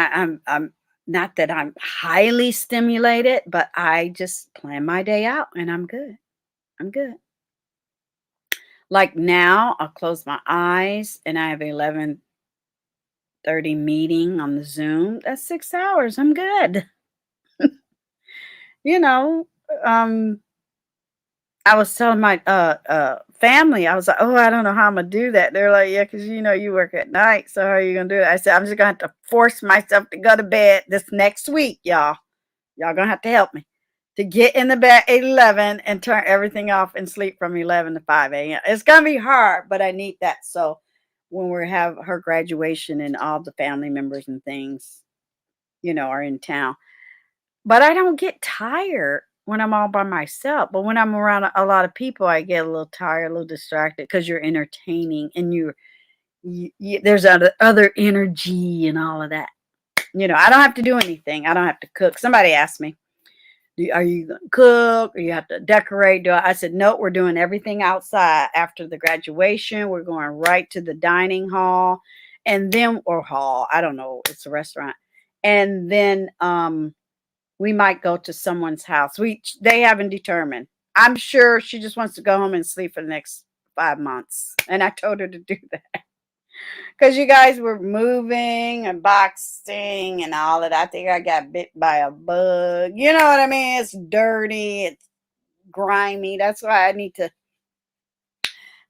I'm not that I'm highly stimulated, but I just plan my day out and I'm good. I'm good. Like now, I'll close my eyes and I have 11:30 meeting on the Zoom. That's 6 hours. I'm good. You know, I was telling my family, I was like, oh, I don't know how I'm gonna do that. They're like, yeah, because you work at night, so how are you gonna do it? I said, I'm just gonna have to force myself to go to bed this next week, y'all. Y'all gonna have to help me to get in the bed at 11 and turn everything off and sleep from 11 to 5 a.m. It's gonna be hard, but I need that. So when we have her graduation and all the family members and things, are in town. But I don't get tired when I'm all by myself. But when I'm around a lot of people, I get a little tired, a little distracted because you're entertaining and there's other energy and all of that. I don't have to do anything. I don't have to cook. Somebody asked me, are you going to cook or you have to decorate? I said, no, we're doing everything outside after the graduation. We're going right to the dining hall or hall. I don't know. It's a restaurant. And then, we might go to someone's house. They haven't determined. I'm sure she just wants to go home and sleep for the next 5 months. And I told her to do that. Because you guys were moving and boxing and all of that. I think I got bit by a bug. You know what I mean? It's dirty. It's grimy. That's why I need to.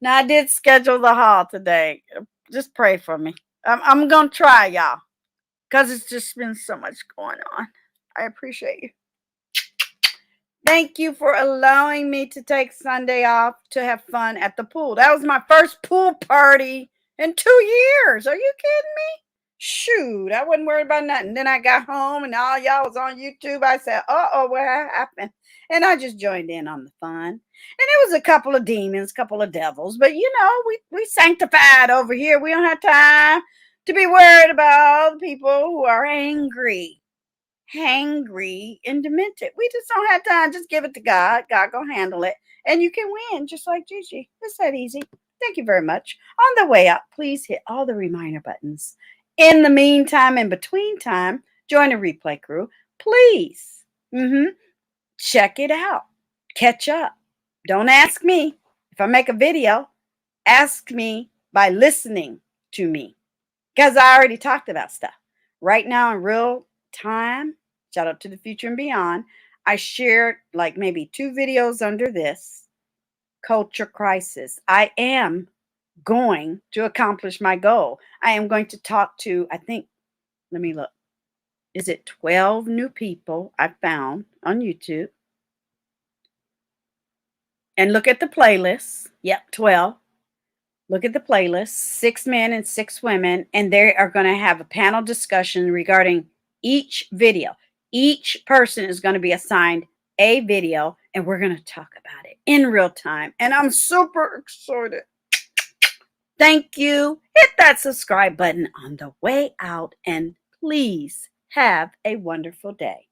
Now, I did schedule the haul today. Just pray for me. I'm going to try, y'all, because it's just been so much going on. I appreciate you. Thank you for allowing me to take Sunday off to have fun at the pool. That was my first pool party in 2 years. Are you kidding me? Shoot, I wasn't worried about nothing. Then I got home and all y'all was on YouTube. I said, uh-oh, what happened? And I just joined in on the fun. And it was a couple of demons, a couple of devils. But, you know, we sanctified over here. We don't have time to be worried about people who are angry, hangry, and demented. We just don't have time. Just give it to God. God gonna handle it. And you can win just like Gigi. It's that easy. Thank you very much. On the way out, please hit all the reminder buttons. In the meantime, in between time, join a replay crew. Please. Check it out. Catch up. Don't ask me. If I make a video, ask me by listening to me. Because I already talked about stuff. Right now in real time, shout out to the future and beyond, I shared like maybe 2 videos under this culture crisis. I am going to accomplish my goal. I am going to talk to, I think, let me look. Is it 12 new people I found on YouTube? And look at the playlist. Yep, 12. Look at the playlist. 6 men and 6 women. And they are going to have a panel discussion regarding each video. Each person is going to be assigned a video. And we're going to talk about it in real time. And I'm super excited. Thank you. Hit that subscribe button on the way out. And please have a wonderful day.